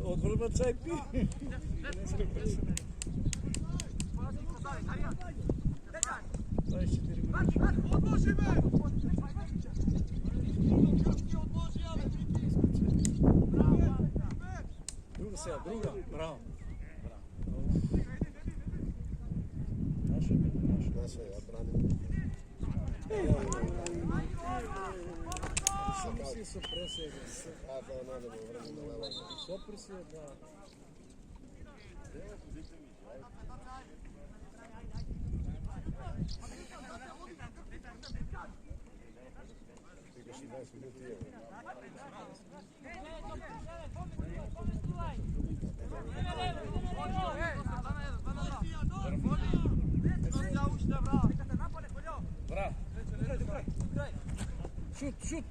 Od vrbača i pi. Druga se, druga, bravo. Naša, ja branim. Svi su presegli. A da nadamo vremena leva. Sopri se, da. Tikaš i 20 minuti je. Bravo. Šut, šut.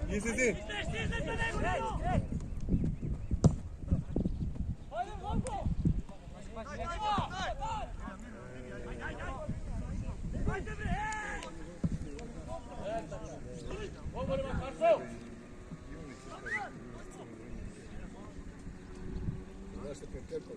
Izidi. Znaš što Peterko?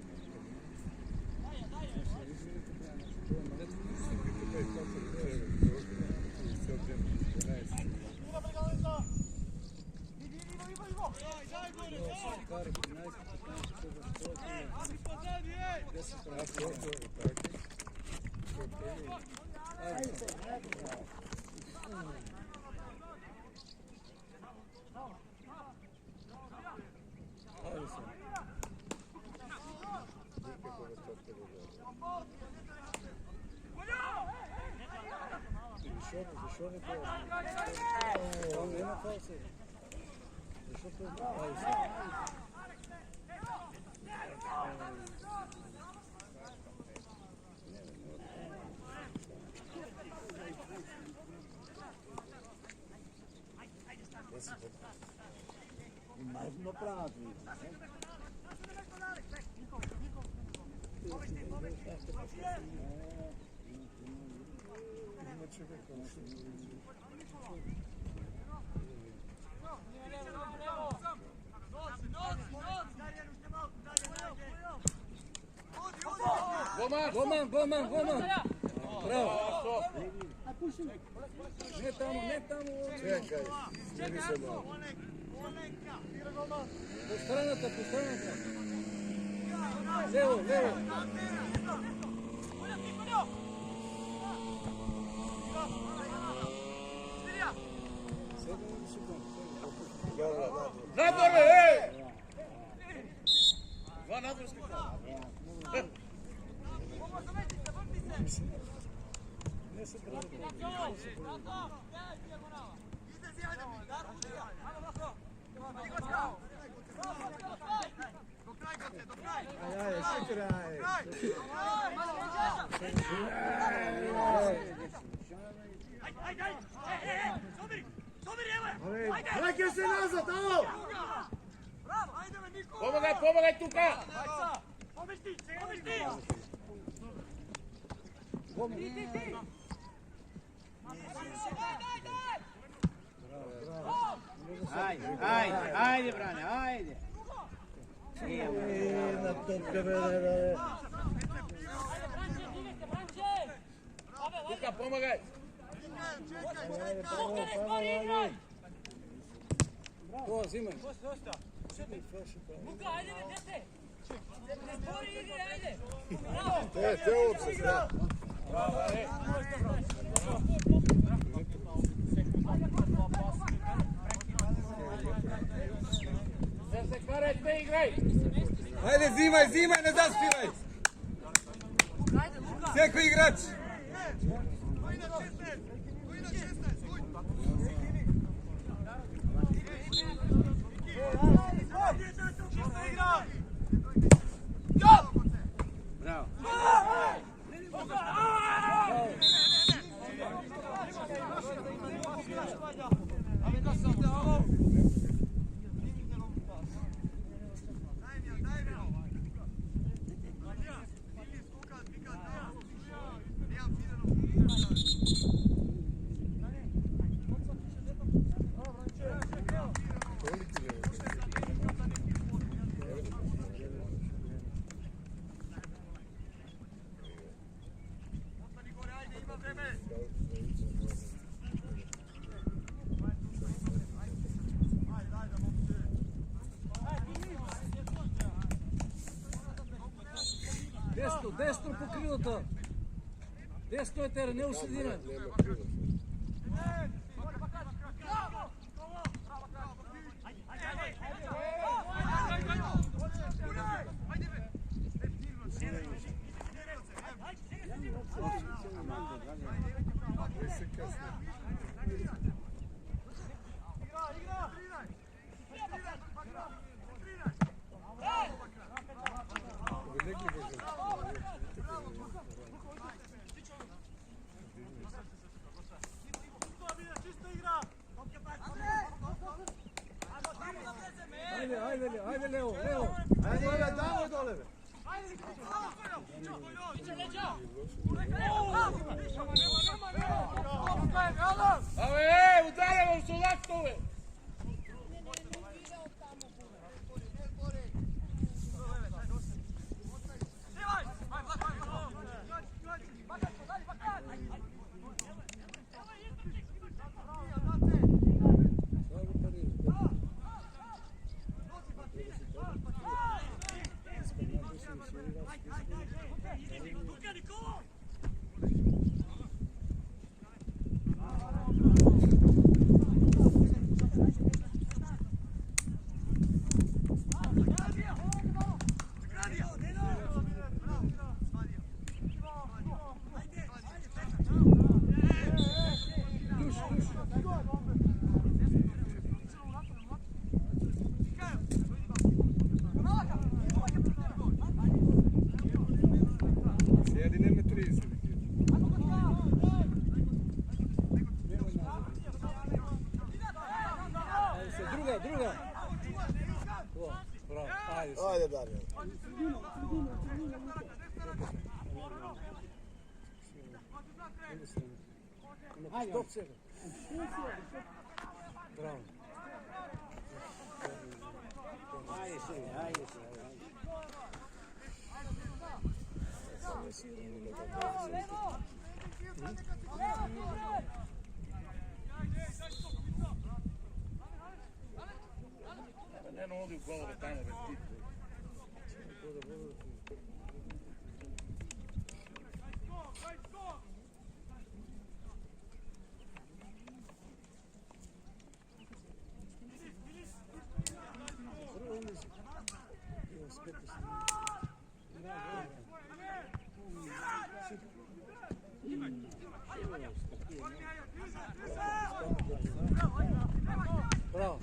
Защо не ползва? Няма ползва. Защото е право. Mais no prato. Goman. Bravo. Ne tamo. Čekaj, smiri se malo. Po stranata. Levo. Nadore, ej! Dva nadvorska. Ne se pravi. Ajde, šikraj. Vraćaj se nazad, alo! Pomagaj tuka! Ajde, Brane, ajde. Na topka bere. Tuka, pomagaj! To, Ziman. Те опсе сега. се карайте, играј! Ајде, зимај, не заспивај! Секој играч! Дестро по крилото. Десно е тера, не у средина. Ajde, Leo. Ajde, damo dole. Абе, ударам со лактове! Друга. Браво. Ajde, Darjan. Стоп сега. Браво. Ајде сега. Не оди у голове тамо без ти. Браво.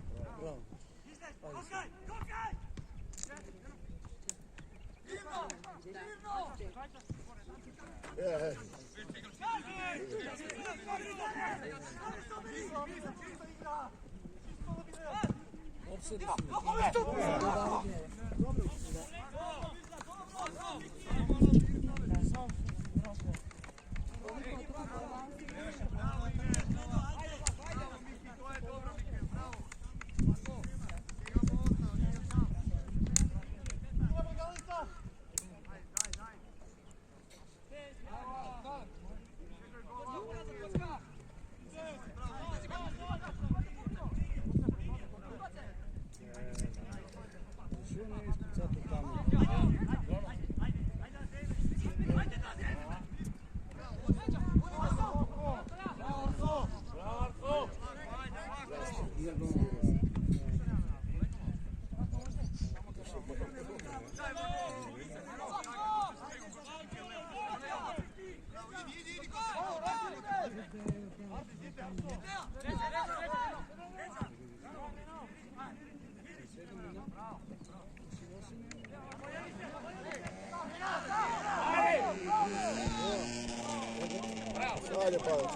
Ајде, Павле.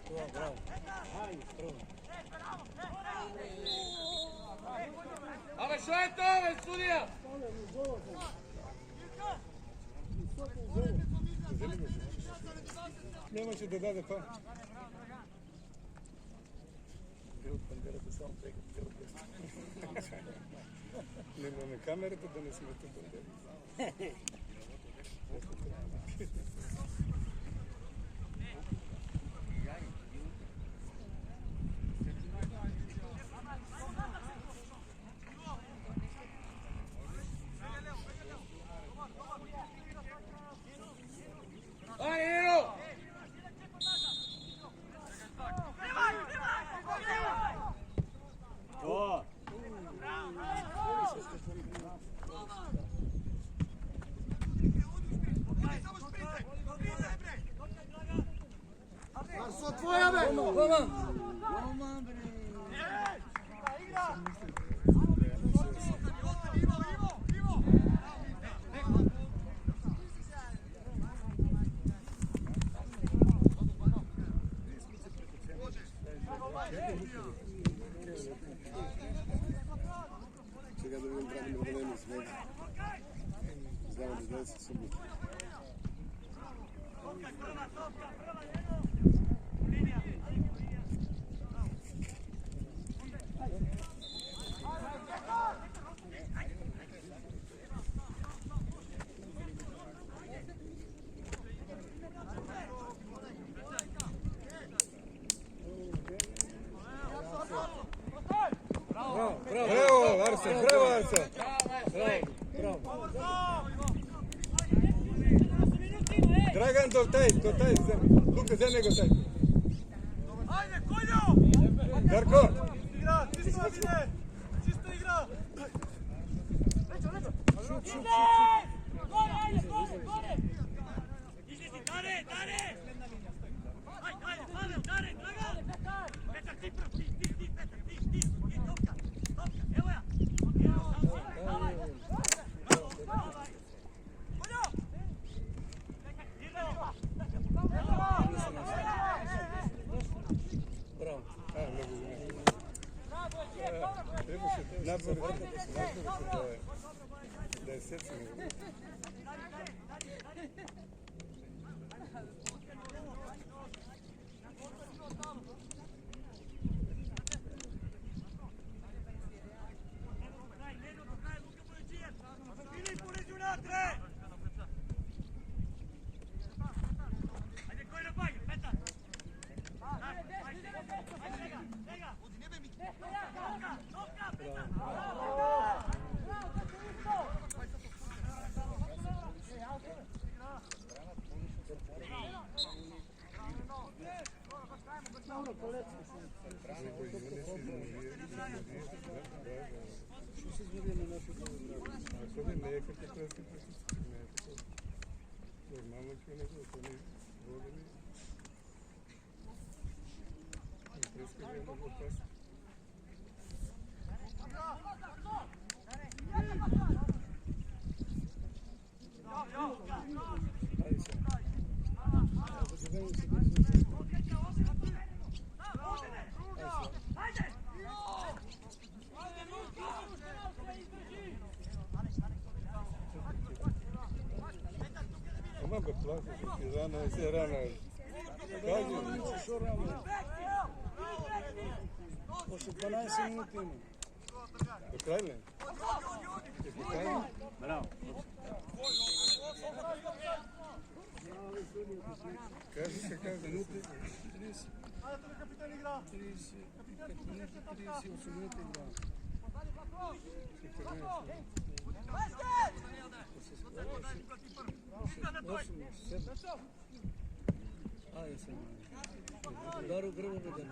Това, браво. Трудно. Абе, шо е тоа, бе, судија? Немаше да даде па. Бил бандерата само преко бил без. Немаме камерата да не сме тук бандерата. Сега да видим правим определени смети. Знamo da se subotu. Bravo, Arsen, bravo, Arsen. Dragan, do taj, Luka, zemlje go taj. Ajde, Koljo! Darko! Igra, čisto vide! Čisto igra! Gore, ajde, gore! Izlezi, Dare! Ajde, Pavel, Dare, Dragan! Petar, ti prv, ti, Petar, ti, topka, evo ja! Koljo! Браво. Трябваше надвор да е сецено. Ако не е като прески, не е такова. Нормално човек, ако не водени. Прески не е много опасно. Ама бе плака, рано е се рано. Кажи, Шо рано? Още 12 минути има. до край ли? До край ли? Браво. Кажи се как минути. 30. Айде, капитан игра. 35 минути, 38 минути игра. Айде се. Даро гръба да не.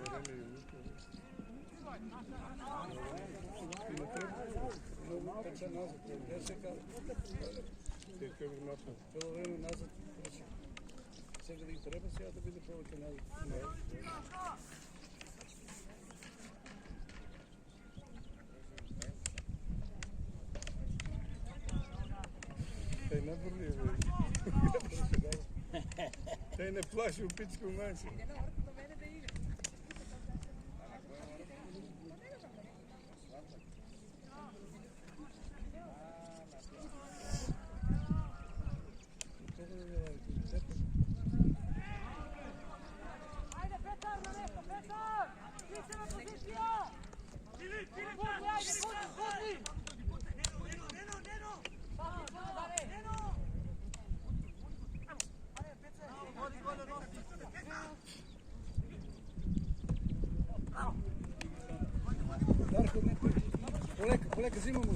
Много тече назад. Де се казва? Цело време назад. Сега да ги треба, сега да биде повече назад. Taj nadvor li je? Дај не плаши у пичку маче. Полека, взимам му.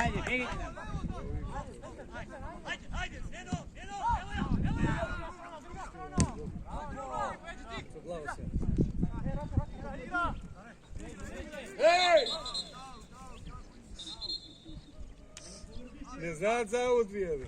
Ajde, bегите нам. Ajde, Neno, evo ja. Глава се. Ей! Не знаат за аут вие, бе.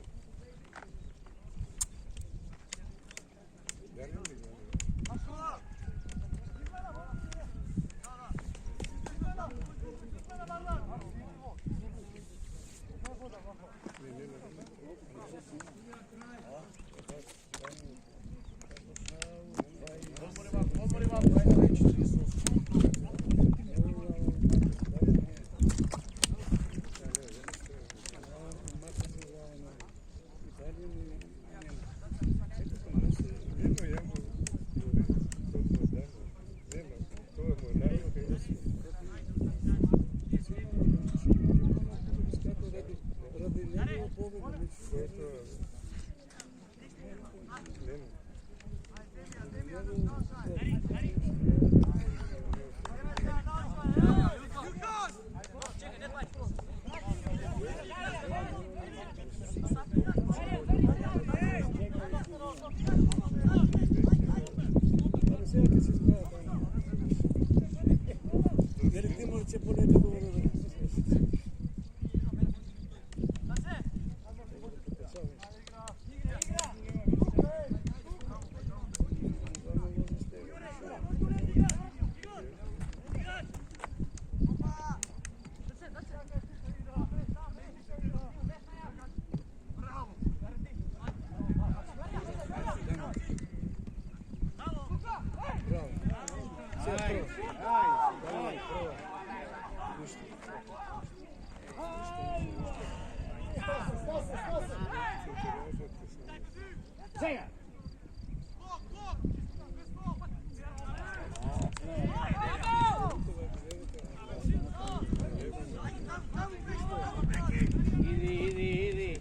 Иди.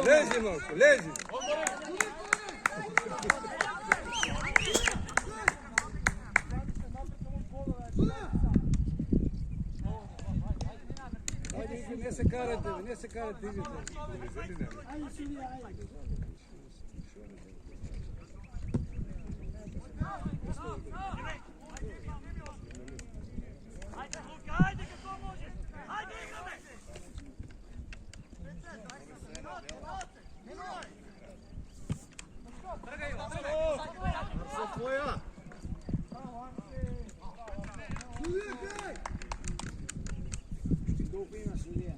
Лези, малко, лези. Ajde, ne se karate, idite. Ajde, Luka, ajde kako možeš. Ajde, igrame. Sa tvoja. Колко има судија?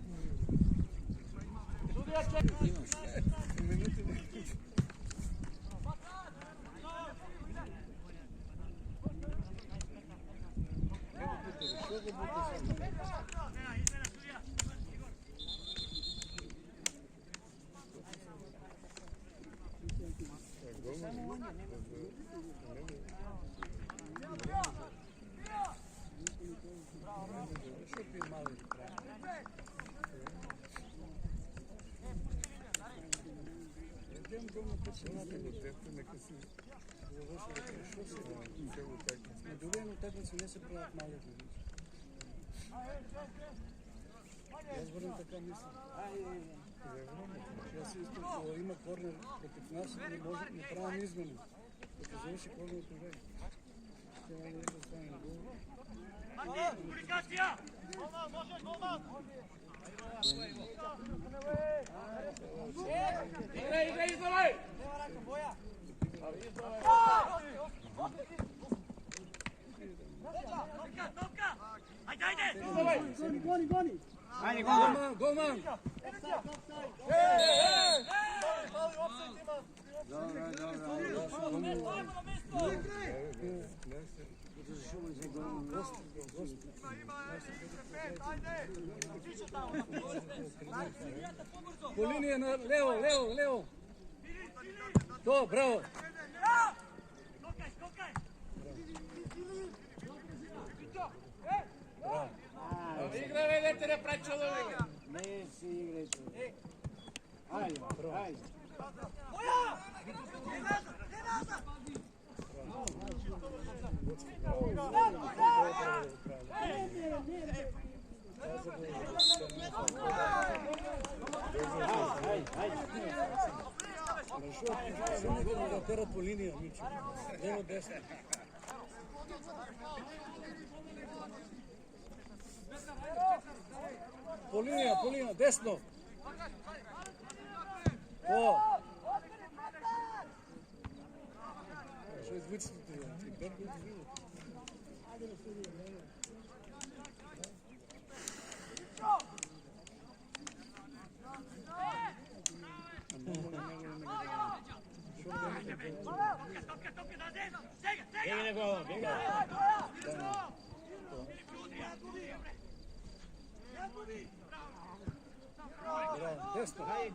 Добре, но уtakmicu не се правят малите. Јас вървам така мисля. Јас исто, ако има корнер против нас, не правим измени. Като завърши корнерното време. Ще не да стане на гол. Комуникација! Голман, можеш, голман! Играј! Топка! Ајде, Голман! По линија на лево. То, браво. Игра, дете не прави човек. Не си играјте. Ајде. Само да терат по линија, Мичо. Лево, десно. По линија, десно. О! Што извичате?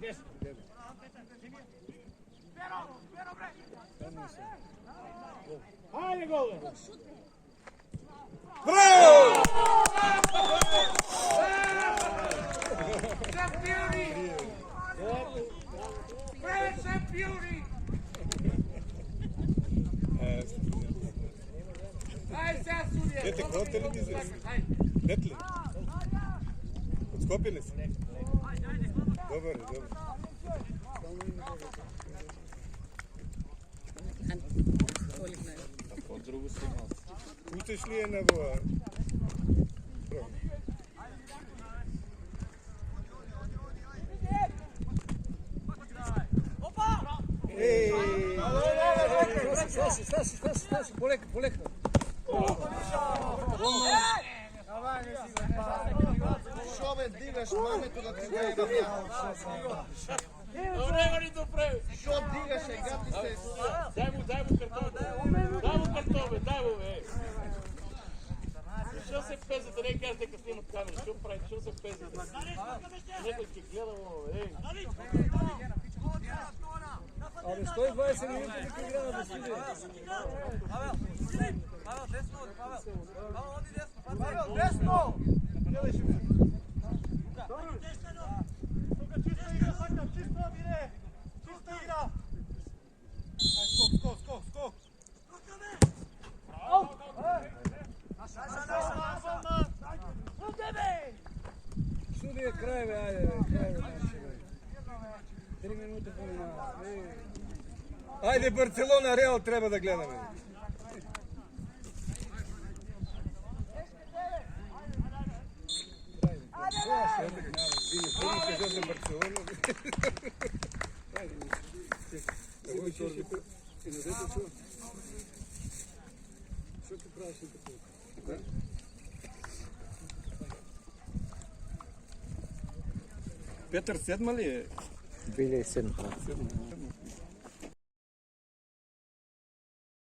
Десно. Ајде, гол! Шампиони! Ајде сега судија. Дете, која телевизија си? Бетле? Од Скопје ли си? Добре. Од друго си имал. Утеш ли е на воа? Сласи, полека. Шо бе, дигаш мамето да ти даде бабја? Добре, ни добре. Шо дигаш е гати се? Дај му картон, бе. Што се пезе, да не кажеш дека снимат камера, што прави, што се пезе? Некој ќе гледа ово, Абе, 120 минути дека играва да стиде. Павел, десно! Чисто игра! Скок! Судија крај, бе, ајде, наши, бе. 3 минути помина. Ајде, Барселона, Реал треба да гледаме. Петър седма ли е? 2007.